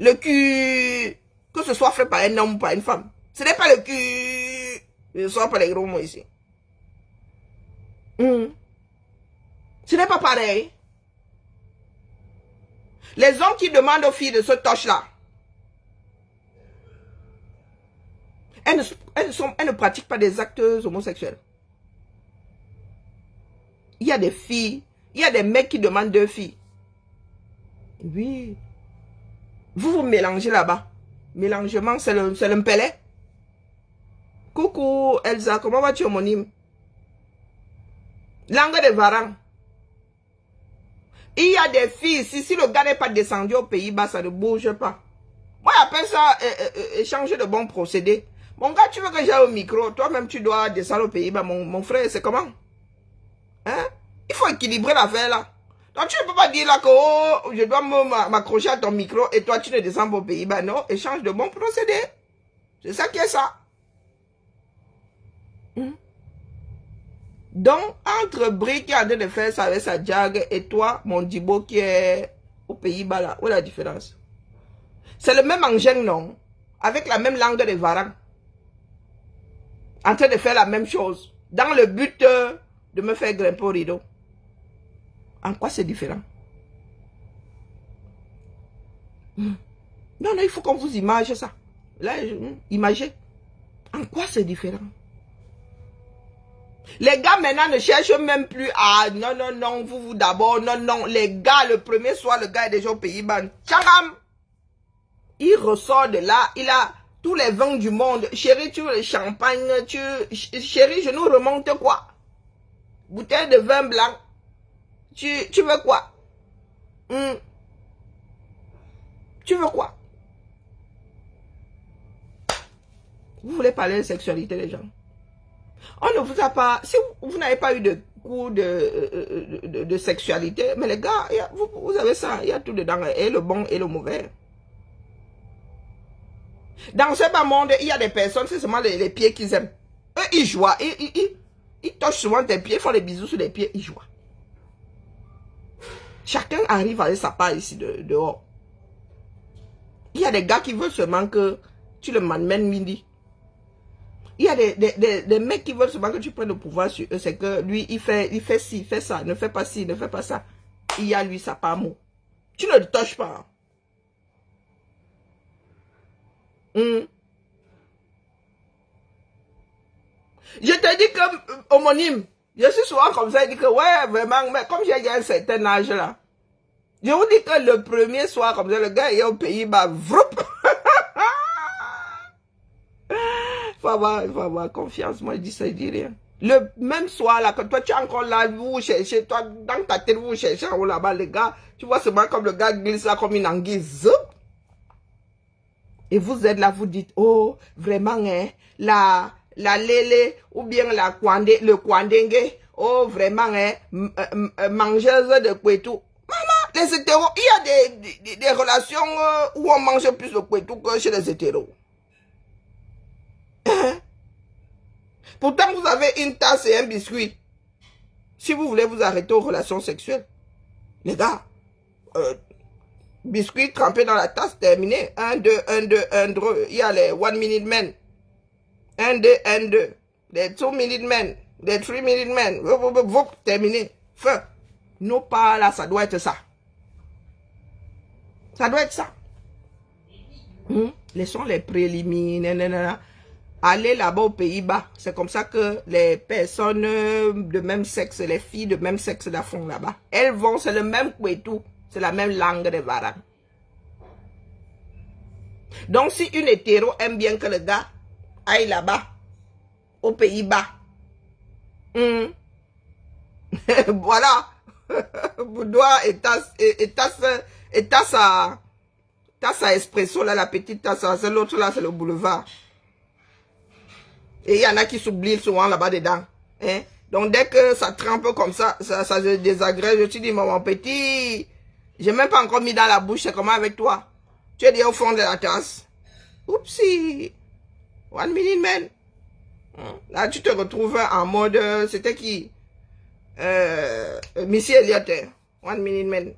Le cul, que ce soit fait par un homme ou par une femme. Ce n'est pas le cul. Je ne sors pas les gros mots ici. Ce n'est pas pareil. Les hommes qui demandent aux filles de se toucher là, elles ne pratiquent pas des actes homosexuels. Il y a des filles, il y a des mecs qui demandent 2 filles. Oui. Vous mélangez là-bas. Mélangement, c'est le mpelé. Coucou Elsa, comment vas-tu homonyme? Langue de Varan. Il y a des filles, si le gars n'est pas descendu aux Pays-Bas, ça ne bouge pas. Moi, j'appelle ça échanger de bons procédés. Mon gars, tu veux que j'aille au micro? Toi-même, tu dois descendre aux Pays-Bas. Mon frère, c'est comment? Hein? Il faut équilibrer l'affaire là. Donc, tu ne peux pas dire là que oh, je dois m'accrocher à ton micro et toi, tu ne descends pas aux Pays-Bas. Non, échange de bons procédés. C'est ça qui est ça. Donc, entre Brie qui est en train de faire ça avec sa jag et toi, mon Dibo qui est aux Pays-Bas là, où est la différence? C'est le même engin, non? Avec la même langue de Varan. En train de faire la même chose. Dans le but de me faire grimper au rideau. En quoi c'est différent? Non, il faut qu'on vous image ça. Là, imagez. En quoi c'est différent? Les gars maintenant ne cherchent même plus à non, vous d'abord, non. Les gars, le premier soir, le gars est déjà au Pays-Bas. Tchangam! Il ressort de là, il a tous les vins du monde. Chérie, tu veux le champagne, chérie, je nous remonte quoi? Bouteille de vin blanc. Tu veux quoi? Tu veux quoi? Vous voulez parler de sexualité, les gens? On ne vous a pas... Si vous n'avez pas eu de cours de sexualité, mais les gars, vous avez ça, il y a tout dedans, et le bon et le mauvais. Dans ce bas monde, il y a des personnes, c'est seulement les pieds qu'ils aiment. Eux, ils jouent, ils touchent souvent tes pieds, font des bisous sur les pieds, ils jouent. Chacun arrive avec sa part ici dehors. Il y a des gars qui veulent seulement que tu le malmènes midi. Il y a des mecs qui veulent seulement que tu prennes le pouvoir sur eux. C'est que lui, il fait ci, il fait ça, ne fait pas ci, ne fait pas ça. Il y a lui sa part mot. Tu ne le touches pas. Je te dis que, homonyme, je suis souvent comme ça, il dit que, ouais, vraiment, mais comme j'ai un certain âge là, je vous dis que le premier soir, comme ça, le gars est aux Pays-Bas, vroup. Il faut avoir confiance, moi je dis ça, je dis rien. Le même soir là, quand toi tu es encore là, vous cherchez, toi, dans ta tête, vous cherchez en haut là-bas, les gars, tu vois seulement comme le gars glisse là comme une anguille, et vous êtes là, vous dites, oh, vraiment, hein, la lélé, ou bien le kwandengue, oh, vraiment, hein, mangeuse de kwetou. Maman, les hétéros, il y a des relations où on mange plus de kwetou que chez les hétéros. Pourtant, vous avez une tasse et un biscuit. Si vous voulez vous arrêter aux relations sexuelles, les gars, biscuit trempé dans la tasse, terminé. 1, 2, 1, 2, 1, 2. Il y a les 1 minute men. 1, 2, 1, 2. Les 2 minute men. Les 3 minute men. Terminé. Fin. Non, pas là, ça doit être ça. Ça doit être ça. Laissons les préliminaires. Allez là-bas aux Pays-Bas. C'est comme ça que les personnes de même sexe, les filles de même sexe la font là-bas. Elles vont, c'est le même kwetou. C'est la même langue des varans. Donc, si une hétéro aime bien que le gars aille là-bas, aux Pays-Bas, voilà, boudoir et tasse à espresso, là, la petite tasse, c'est l'autre là, c'est le boulevard. Et il y en a qui s'oublient souvent là-bas dedans. Hein? Donc, dès que ça trempe comme ça se désagrège. Je te dis, mon petit, j'ai même pas encore mis dans la bouche, c'est comment avec toi? Tu es déjà au fond de la tasse. Oupsie. 1 minute man. Là, tu te retrouves en mode, c'était qui? Missy Elliott. 1 minute man.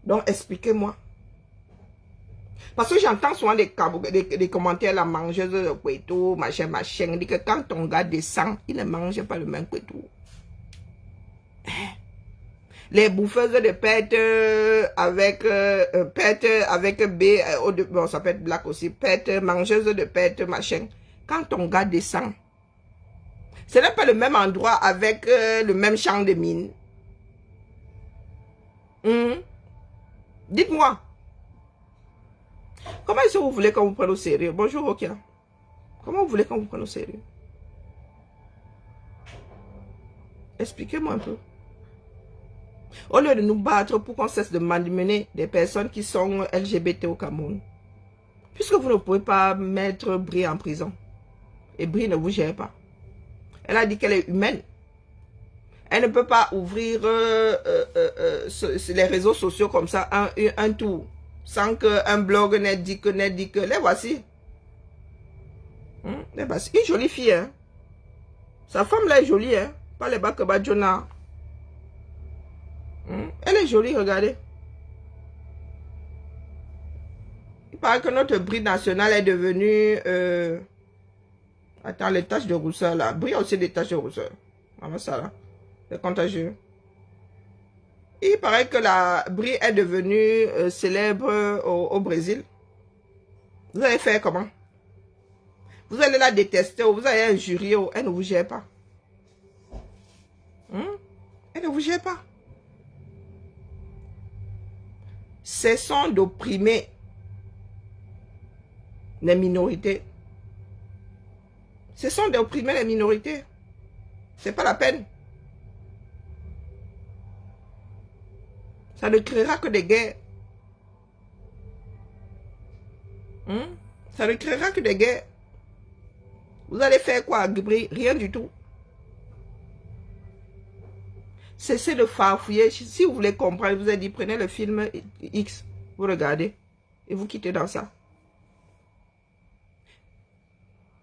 Donc, expliquez-moi. Parce que j'entends souvent des commentaires, la mangeuse de kwetou, machin, machin. Dit que quand ton gars descend, il ne mange pas le même kwetou. Les bouffeuses de pète avec B, bon, ça peut être black aussi, pète, mangeuse de pète, machin. Quand ton gars descend, ce n'est pas le même endroit avec le même champ de mine. Dites-moi. Comment est-ce que vous voulez qu'on vous prenne au sérieux? Bonjour, Okia. Comment vous voulez qu'on vous prenne au sérieux? Expliquez-moi un peu. Au lieu de nous battre pour qu'on cesse de malmener des personnes qui sont LGBT au Cameroun. Puisque vous ne pouvez pas mettre Brie en prison. Et Brie ne vous gère pas. Elle a dit qu'elle est humaine. Elle ne peut pas ouvrir les réseaux sociaux comme ça, un tour. Sans qu'un blog n'ait dit que, les voici. Les voici. Une jolie fille, hein. Sa femme là est jolie, hein. Pas les Bakeba Jonah. Elle est jolie, regardez. Il paraît que notre Brie nationale est devenue... Attends, les taches de rousseur là. Brie a aussi des taches de rousseur. Maman, ça là. C'est contagieux. Il paraît que la Brie est devenue célèbre au Brésil. Vous allez faire comment? Vous allez la détester, vous allez injurier, elle ne vous gère pas. Elle ne vous gère pas. Cessons d'opprimer les minorités. Ce sont d'opprimer les minorités. C'est pas la peine. Ça ne créera que des guerres. Ça ne créera que des guerres. Vous allez faire quoi, Gibri? Rien du tout. Cessez de farfouiller. Si vous voulez comprendre, je vous ai dit, prenez le film X, vous regardez, et vous quittez dans ça.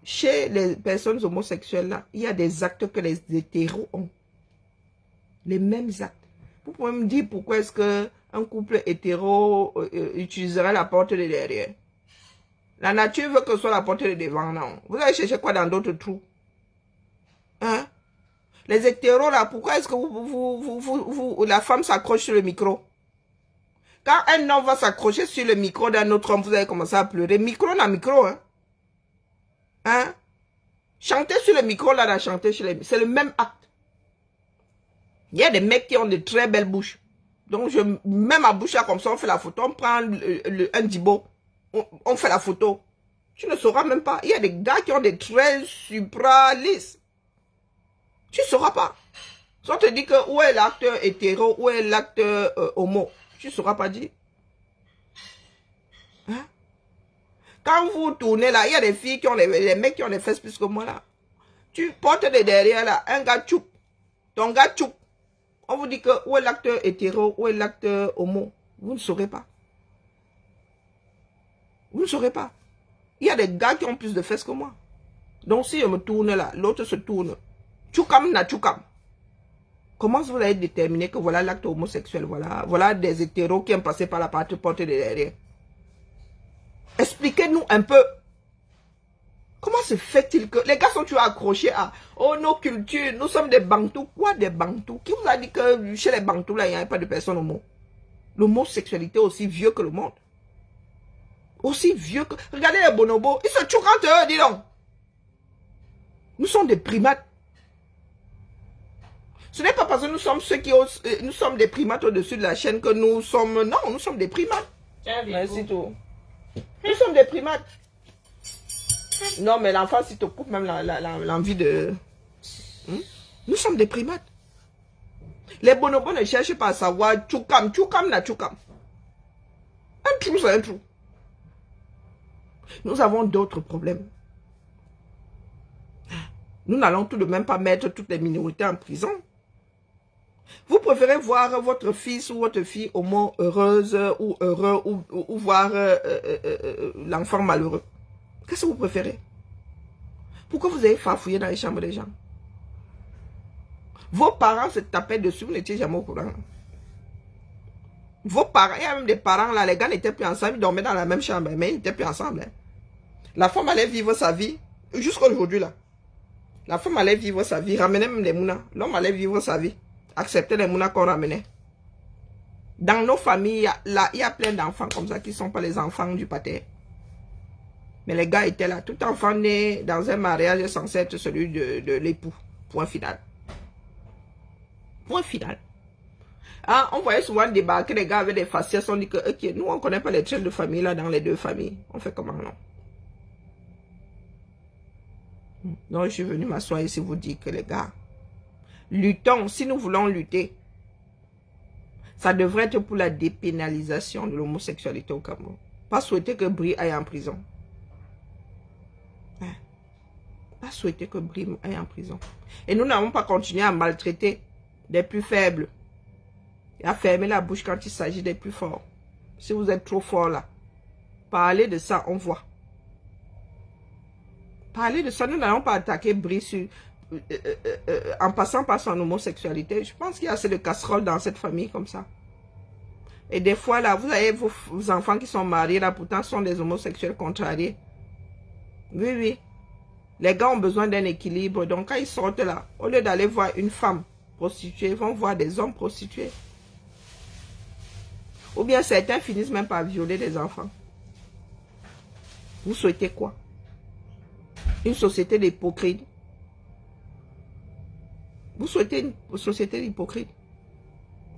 Chez les personnes homosexuelles, là, il y a des actes que les hétéros ont. Les mêmes actes. Vous pouvez me dire pourquoi est-ce qu'un couple hétéro utiliserait la porte de derrière? La nature veut que ce soit la porte de devant, non. Vous allez chercher quoi dans d'autres trous? Hein? Les hétéros, là, pourquoi est-ce que la femme s'accroche sur le micro? Quand un homme va s'accrocher sur le micro d'un autre homme, vous allez commencer à pleurer. Micro na micro, hein? Hein? Chanter sur le micro, là, chanter sur les... C'est le même acte. Il y a des mecs qui ont de très belles bouches. Donc, je mets ma bouche là comme ça, on fait la photo, on prend un dibo, on fait la photo. Tu ne sauras même pas. Il y a des gars qui ont des traits supra-lisses. Tu ne sauras pas. Si on te dit que où est l'acteur hétéro, où est l'acteur homo, tu ne sauras pas dire. Hein? Quand vous tournez là, il y a des filles qui ont les mecs qui ont les fesses plus que moi là. Tu portes de derrière là, un gars tchoup, ton gars tchoup. On vous dit que où est l'acteur hétéro, où est l'acteur homo. Vous ne saurez pas. Vous ne saurez pas. Il y a des gars qui ont plus de fesses que moi. Donc si je me tourne là, l'autre se tourne. Tchoukam na tchoukam. Comment vous allez déterminer que voilà l'acte homosexuel, voilà des hétéros qui ont passé par la porte de derrière. Expliquez-nous un peu. Comment se fait-il que les gars sont toujours accrochés à nos cultures, nous sommes des bantous. Quoi des bantous? Qui vous a dit que chez les bantous là, il n'y a pas de personnes homo? L'homosexualité est aussi vieux que le monde. Aussi vieux que... Regardez les bonobos, ils se tuent entre eux, dis donc. Nous sommes des primates. Ce n'est pas parce que nous sommes ceux qui osent, nous sommes des primates au-dessus de la chaîne que nous sommes... Non, nous sommes des primates. Merci tout. Nous sommes des primates. Non, mais l'enfant, si te coupe même l'envie de... Nous sommes des primates. Les bonobos ne cherchent pas à savoir tchoukam, tchoukam na tchoukam. Un trou, c'est un trou. Nous avons d'autres problèmes. Nous n'allons tout de même pas mettre toutes les minorités en prison. Vous préférez voir votre fils ou votre fille homo heureuse ou heureux ou voir l'enfant malheureux. Qu'est-ce que vous préférez? Pourquoi vous avez farfouillé dans les chambres des gens? Vos parents se tapaient dessus, vous n'étiez jamais au courant. Vos parents, il y a même des parents là, les gars n'étaient plus ensemble, ils dormaient dans la même chambre, mais ils n'étaient plus ensemble. Hein. La femme allait vivre sa vie, jusqu'à aujourd'hui là. La femme allait vivre sa vie, ramenait même les mounas. L'homme allait vivre sa vie, accepter les mounas qu'on ramenait. Dans nos familles, il y a plein d'enfants comme ça qui ne sont pas les enfants du pater. Mais les gars étaient là. Tout enfant né dans un mariage est censé être celui de l'époux. Point final. Point final. Ah, on voyait souvent débarquer les gars avec des faciès. On dit que, ok, nous on ne connaît pas les traits de famille là dans les deux familles. On fait comment non? Donc je suis venu m'asseoir ici vous dire que les gars, luttons. Si nous voulons lutter, ça devrait être pour la dépénalisation de l'homosexualité au Cameroun. Pas souhaiter que Brie aille en prison. Pas souhaiter que Brie aille en prison. Et nous n'avons pas continué à maltraiter des plus faibles. Et à fermer la bouche quand il s'agit des plus forts. Si vous êtes trop fort là, parlez de ça, on voit. Parlez de ça, nous n'allons pas attaquer Brie en passant par son homosexualité. Je pense qu'il y a assez de casseroles dans cette famille comme ça. Et des fois là, vous avez vos enfants qui sont mariés là, pourtant sont des homosexuels contrariés. Oui, oui. Les gars ont besoin d'un équilibre. Donc quand ils sortent là, au lieu d'aller voir une femme prostituée, ils vont voir des hommes prostitués. Ou bien certains finissent même par violer des enfants. Vous souhaitez quoi? Une société d'hypocrites? Vous souhaitez une société d'hypocrites?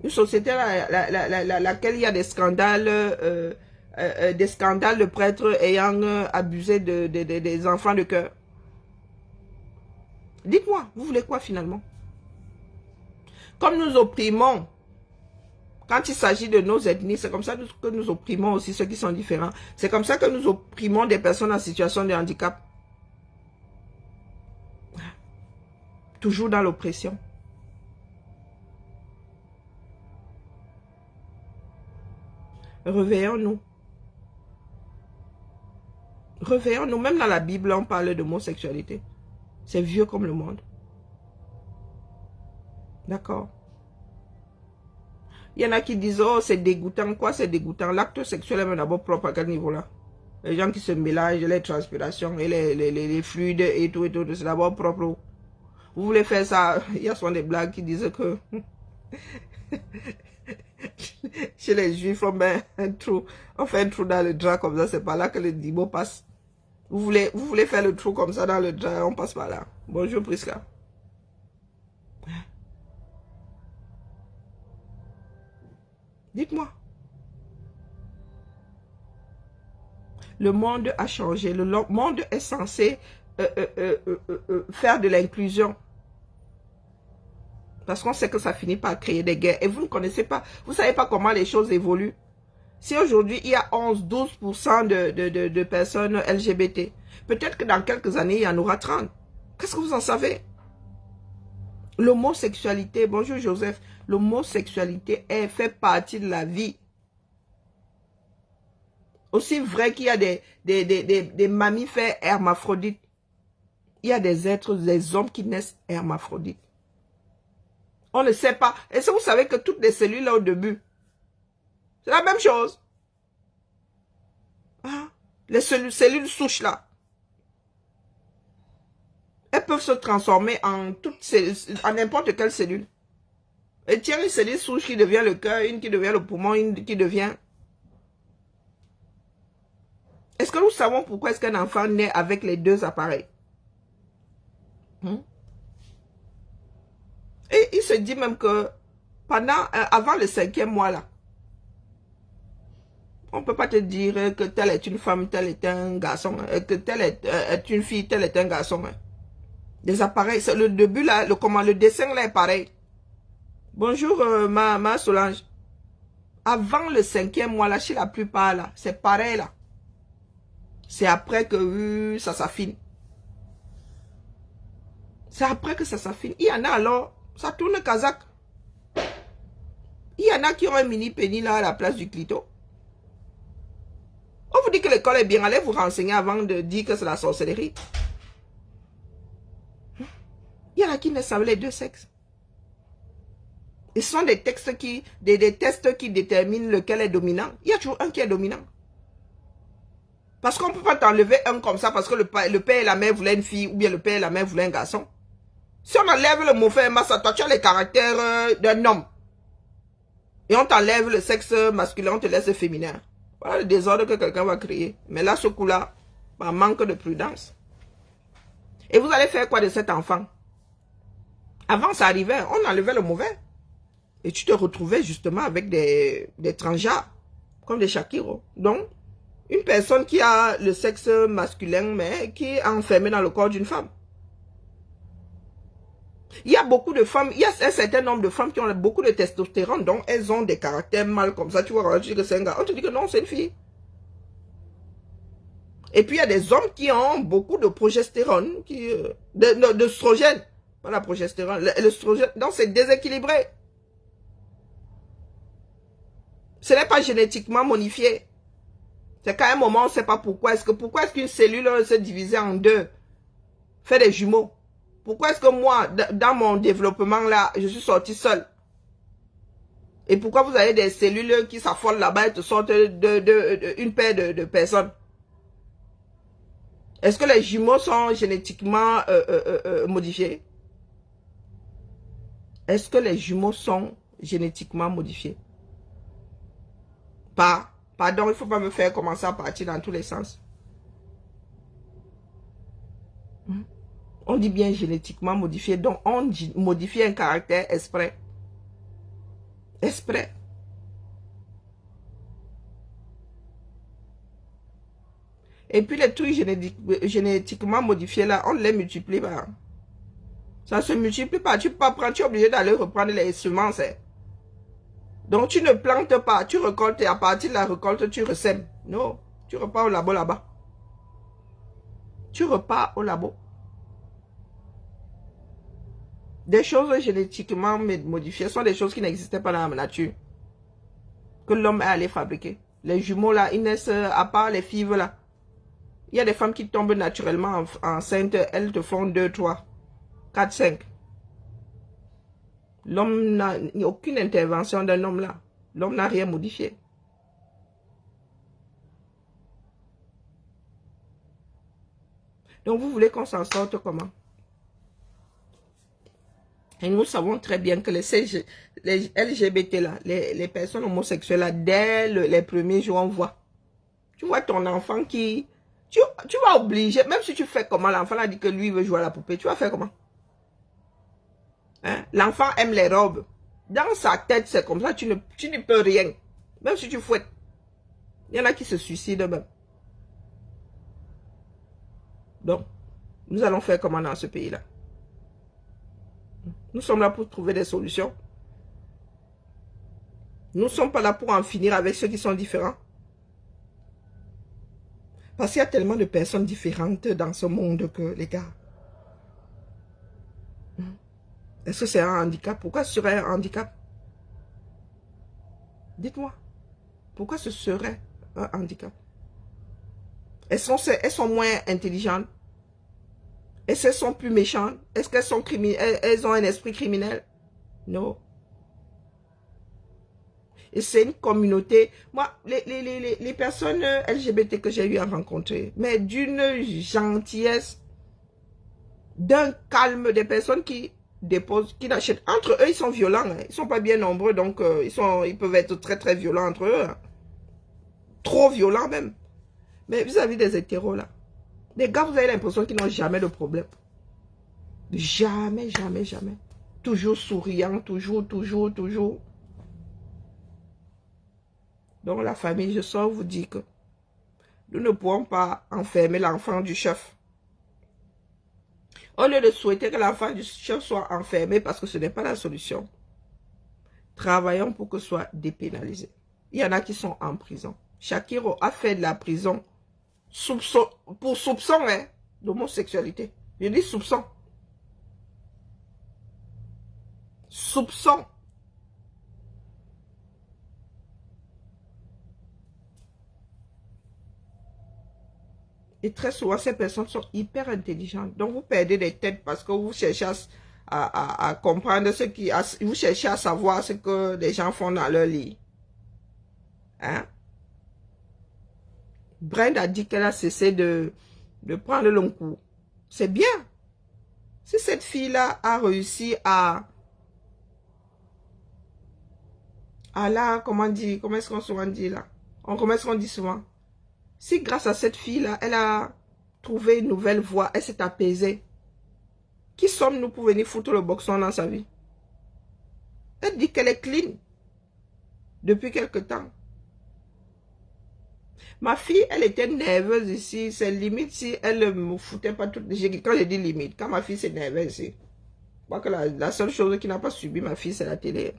Une société dans laquelle il y a des scandales des scandales de prêtres ayant abusé des enfants de cœur. Dites-moi, vous voulez quoi finalement? Comme nous opprimons, quand il s'agit de nos ethnies, c'est comme ça que nous opprimons aussi ceux qui sont différents. C'est comme ça que nous opprimons des personnes en situation de handicap. Toujours dans l'oppression. Réveillons-nous. Réveillons-nous. Même dans la Bible, on parle d'homosexualité. C'est vieux comme le monde. D'accord? Il y en a qui disent, oh, c'est dégoûtant. Quoi, c'est dégoûtant? L'acte sexuel est d'abord propre à quel niveau-là? Les gens qui se mélangent, les transpirations et les fluides et tout, c'est d'abord propre. Vous voulez faire ça? Il y a souvent des blagues qui disent que chez les juifs, on fait un trou dans le drap comme ça, c'est pas là que le dibo passe. Vous voulez faire le trou comme ça dans le drap, on passe par là. Bonjour Prisca. Dites-moi. Le monde a changé. Le monde est censé faire de l'inclusion. Parce qu'on sait que ça finit par créer des guerres. Et vous ne connaissez pas, vous ne savez pas comment les choses évoluent. Si aujourd'hui, il y a 11-12% de personnes LGBT, peut-être que dans quelques années, il y en aura 30. Qu'est-ce que vous en savez? L'homosexualité, bonjour Joseph, l'homosexualité fait partie de la vie. Aussi vrai qu'il y a des mammifères hermaphrodites, il y a des êtres, des hommes qui naissent hermaphrodites. On ne sait pas. Est-ce que vous savez que toutes les cellules là au début, c'est la même chose? Ah, les cellules souches là, elles peuvent se transformer en n'importe quelle cellule. Et tiens, une cellule souche qui devient le cœur, une qui devient le poumon, une qui devient... Est-ce que nous savons pourquoi est-ce qu'un enfant naît avec les deux appareils? Et il se dit même que avant le 5e mois là, on ne peut pas te dire que telle est une femme, tel est un garçon, que telle est une fille, tel est un garçon. Des appareils, c'est le début là, le dessin là est pareil. Bonjour ma Solange. Avant le 5e mois là, chez la plupart là, c'est pareil là. C'est après que ça s'affine. C'est après que ça s'affine. Il y en a alors, ça tourne kazakh. Il y en a qui ont un mini pénis là à la place du clito. On vous dit que l'école est bien, allez vous renseigner avant de dire que c'est la sorcellerie. Il y en a qui ne savent les deux sexes. Et ce sont des tests qui déterminent lequel est dominant. Il y a toujours un qui est dominant. Parce qu'on ne peut pas t'enlever un comme ça parce que le père et la mère voulaient une fille ou bien le père et la mère voulaient un garçon. Si on enlève le mauvais massa, toi tu as les caractères d'un homme. Et on t'enlève le sexe masculin, on te laisse féminin. Voilà le désordre que quelqu'un va créer. Mais là, ce coup-là, par manque de prudence. Et vous allez faire quoi de cet enfant? Avant, ça arrivait, on enlevait le mauvais. Et tu te retrouvais justement avec des transgenres, comme des Shakiro. Donc, une personne qui a le sexe masculin, mais qui est enfermée dans le corps d'une femme. Il y a beaucoup de femmes, il y a un certain nombre de femmes qui ont beaucoup de testostérone, donc elles ont des caractères mal comme ça. Tu vois, tu dis que c'est un gars, on te dit que non, c'est une fille. Et puis il y a des hommes qui ont beaucoup de progestérone, d'œstrogène, pas la progestérone, l'œstrogène, donc c'est déséquilibré. Ce n'est pas génétiquement modifié. C'est qu'à un moment, on ne sait pas pourquoi. Pourquoi est-ce qu'une cellule se divise en deux, fait des jumeaux? Pourquoi est-ce que moi, dans mon développement là, je suis sorti seul? Et pourquoi vous avez des cellules qui s'affolent là-bas et te sortent une paire de personnes? Est-ce que les jumeaux sont génétiquement modifiés? Est-ce que les jumeaux sont génétiquement modifiés? Pardon, il ne faut pas me faire commencer à partir dans tous les sens. On dit bien génétiquement modifié, donc on modifie un caractère exprès. Exprès. Et puis les trucs génétiquement modifiés là, on ne les multiplie pas. Ça se multiplie pas. Tu peux pas prendre, tu es obligé d'aller reprendre les semences. Hein. Donc tu ne plantes pas, tu récoltes et à partir de la récolte, tu ressèmes. Non, tu repars au labo là-bas. Tu repars au labo. Des choses génétiquement modifiées sont des choses qui n'existaient pas dans la nature. Que l'homme est allé fabriquer. Les jumeaux là, ils naissent à part les fives là. Il y a des femmes qui tombent naturellement enceintes, elles te font 2, 3, 4, 5. L'homme n'a aucune intervention d'un homme là. L'homme n'a rien modifié. Donc vous voulez qu'on s'en sorte comment? Et nous savons très bien que les LGBT là, les personnes homosexuelles là, dès les premiers jours, on voit. Tu vois ton enfant qui... Tu vas obliger, même si tu fais comment, l'enfant a dit que lui veut jouer à la poupée, tu vas faire comment? Hein? L'enfant aime les robes. Dans sa tête, c'est comme ça, tu ne peux rien. Même si tu fouettes. Il y en a qui se suicident même. Donc, nous allons faire comment dans ce pays-là? Nous sommes là pour trouver des solutions. Nous ne sommes pas là pour en finir avec ceux qui sont différents. Parce qu'il y a tellement de personnes différentes dans ce monde que, les gars, est-ce que c'est un handicap? Pourquoi ce serait un handicap? Dites-moi. Pourquoi ce serait un handicap? Elles sont moins intelligentes? Est-ce qu'elles sont plus méchantes? Est-ce qu'elles sont criminelles? Elles ont un esprit criminel? Non. Et c'est une communauté. Moi, les personnes LGBT que j'ai eu à rencontrer, mais d'une gentillesse, d'un calme, des personnes qui déposent, qui n'achètent. Entre eux, ils sont violents. Hein. Ils ne sont pas bien nombreux, donc ils peuvent être très, très violents entre eux. Hein. Trop violents même. Mais vis-à-vis des hétéros, là, les gars, vous avez l'impression qu'ils n'ont jamais de problème. Jamais, jamais, jamais. Toujours souriant, toujours. Donc la famille, je sors vous dire que nous ne pouvons pas enfermer l'enfant du chef. Au lieu de souhaiter que l'enfant du chef soit enfermé parce que ce n'est pas la solution, travaillons pour que ce soit dépénalisé. Il y en a qui sont en prison. Shakiro a fait de la prison pour soupçon hein, d'homosexualité. Je dis soupçon. Soupçon. Et très souvent, ces personnes sont hyper intelligentes. Donc, vous perdez des têtes parce que vous cherchez à comprendre ce qui... vous cherchez à savoir ce que les gens font dans leur lit. Hein? Brenda a dit qu'elle a cessé de prendre le long cours. C'est bien. Si cette fille-là a réussi à là, comment est-ce qu'on souvent dit là? Comment est-ce qu'on dit souvent? Si grâce à cette fille-là, elle a trouvé une nouvelle voie, elle s'est apaisée, qui sommes-nous pour venir foutre le boxon dans sa vie? Elle dit qu'elle est clean depuis quelque temps. Ma fille, elle était nerveuse ici, c'est limite si elle ne me foutait pas tout. Quand je dis limite, quand ma fille s'est nerveuse ici, je crois que la seule chose qui n'a pas subi ma fille, c'est la télé.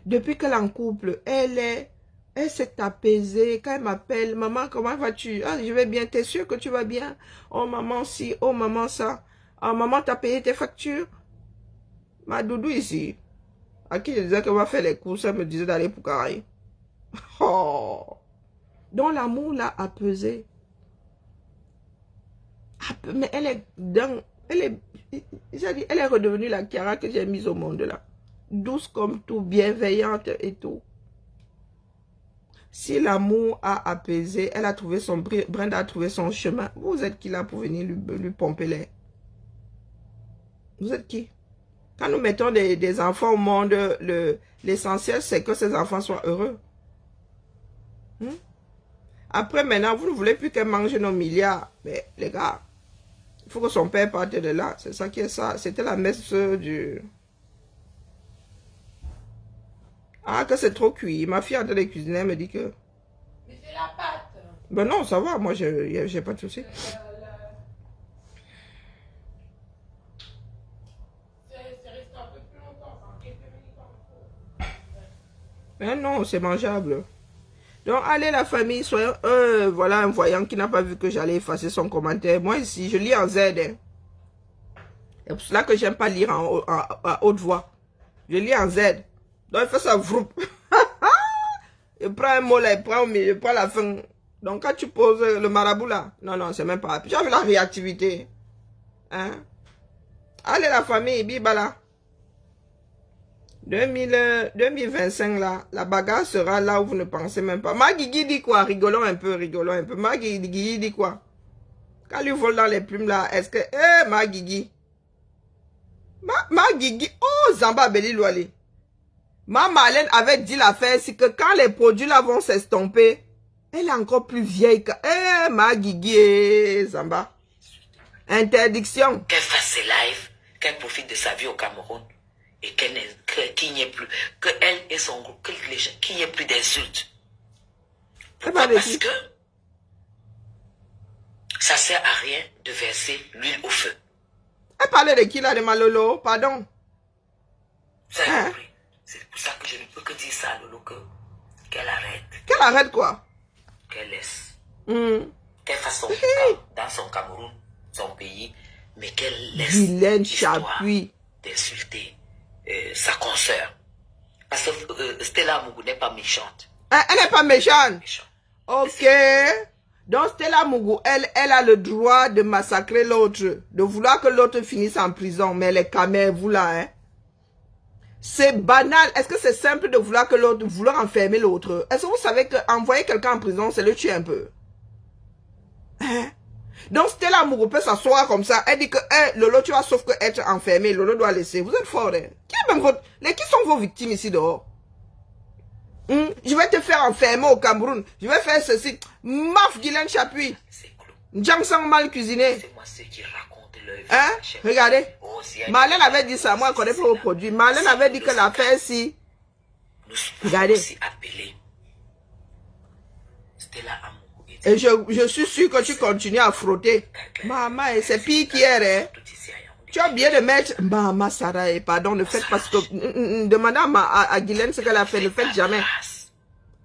Depuis qu'elle est en couple, elle s'est apaisée. Quand elle m'appelle, maman, comment vas-tu? Ah, je vais bien, t'es sûre que tu vas bien? Oh, maman, si, oh, maman, ça. Ah, maman, t'as payé tes factures? Ma doudou ici, à qui je disais qu'elle va faire les courses, elle me disait d'aller pour Caraï. Oh! Donc, l'amour l'a apaisée. Mais elle est dans, elle est redevenue la Chiara que j'ai mise au monde là. Douce comme tout, bienveillante et tout. Si l'amour a apaisé, elle a trouvé son... Brenda a trouvé son chemin. Vous êtes qui là pour venir lui pomper l'air? Vous êtes qui? Quand nous mettons des enfants au monde, l'essentiel c'est que ces enfants soient heureux. Après maintenant, vous ne voulez plus qu'elle mange nos milliards. Mais les gars, il faut que son père parte de là. C'est ça qui est ça. C'était la messe du... Ah, que c'est trop cuit. Ma fille en train de cuisiner, elle me dit que... Mais c'est la pâte. Ben non, ça va, moi, j'ai pas de souci. Mais non, c'est mangeable. Donc, allez la famille, soyons voilà un voyant qui n'a pas vu que j'allais effacer son commentaire. Moi ici, je lis en Z. Hein. C'est pour cela que j'aime pas lire à haute voix. Je lis en Z. Donc, il fait ça, vroup. Il prend un mot là, il prend la fin. Donc, quand tu poses le marabout là, non, non, c'est même pas. J'ai vu la réactivité. Hein? Allez la famille, bibala. 2025 là, la bagarre sera là où vous ne pensez même pas. Ma Guigui dit quoi? Rigolons un peu, rigolons un peu. Ma Guigui dit quoi? Quand lui vole dans les plumes là, est-ce que... Eh, ma Guigui. Ma Guigui. Oh, Zamba Beli Louali. Ma Marlène avait dit l'affaire, c'est que quand les produits là vont s'estomper, elle est encore plus vieille que... Eh, ma Guigui, Zamba. Interdiction. Qu'elle fasse ses lives, qu'elle profite de sa vie au Cameroun. Et qu'il n'y ait plus, que elle et son groupe, qu'il n'y ait plus d'insultes. Pourquoi? Parce que ça sert à rien de verser l'huile au feu. Elle parlait de qui là, de Malolo? Pardon. Ça a compris. C'est pour ça que je ne peux que dire ça à Lolo, qu'elle arrête. Qu'elle arrête quoi? Qu'elle laisse. Qu'elle fasse son dans son Cameroun, son pays, mais qu'elle laisse Guylaine Chapuis d'insulter sa consoeur. Parce que Stella Mougou n'est pas méchante. Elle n'est pas méchante. Ok. Donc Stella Mougou, elle a le droit de massacrer l'autre, de vouloir que l'autre finisse en prison. Mais les camères, vous là, hein. C'est banal. Est-ce que c'est simple de vouloir que l'autre, vouloir enfermer l'autre? Est-ce que vous savez qu'envoyer quelqu'un en prison, c'est le tuer un peu? Hein? Donc Stella Mougou peut s'asseoir comme ça. Elle dit que Lolo, tu vas sauf que être enfermé. Lolo doit laisser. Vous êtes fort. Hein? Qui sont vos victimes ici dehors? Je vais te faire enfermer au Cameroun. Je vais faire ceci. Maf Guylaine Chapuis. Jangsang mal cuisiné. C'est moi ceux qui racontent leur vie. Hein? Regardez. Marlène avait dit ça. Moi, je connais pas vos produits. Marlène avait dit que l'affaire si. Regardez. Stella Amougou. Et je suis sûr que tu continues à frotter. Maman, c'est pire qu'hier. Hein? Tu as bien de mettre... Maman Sarah, pardon, ne faites pas ce que... Demandez à Guylaine ce qu'elle a fait, ne faites jamais.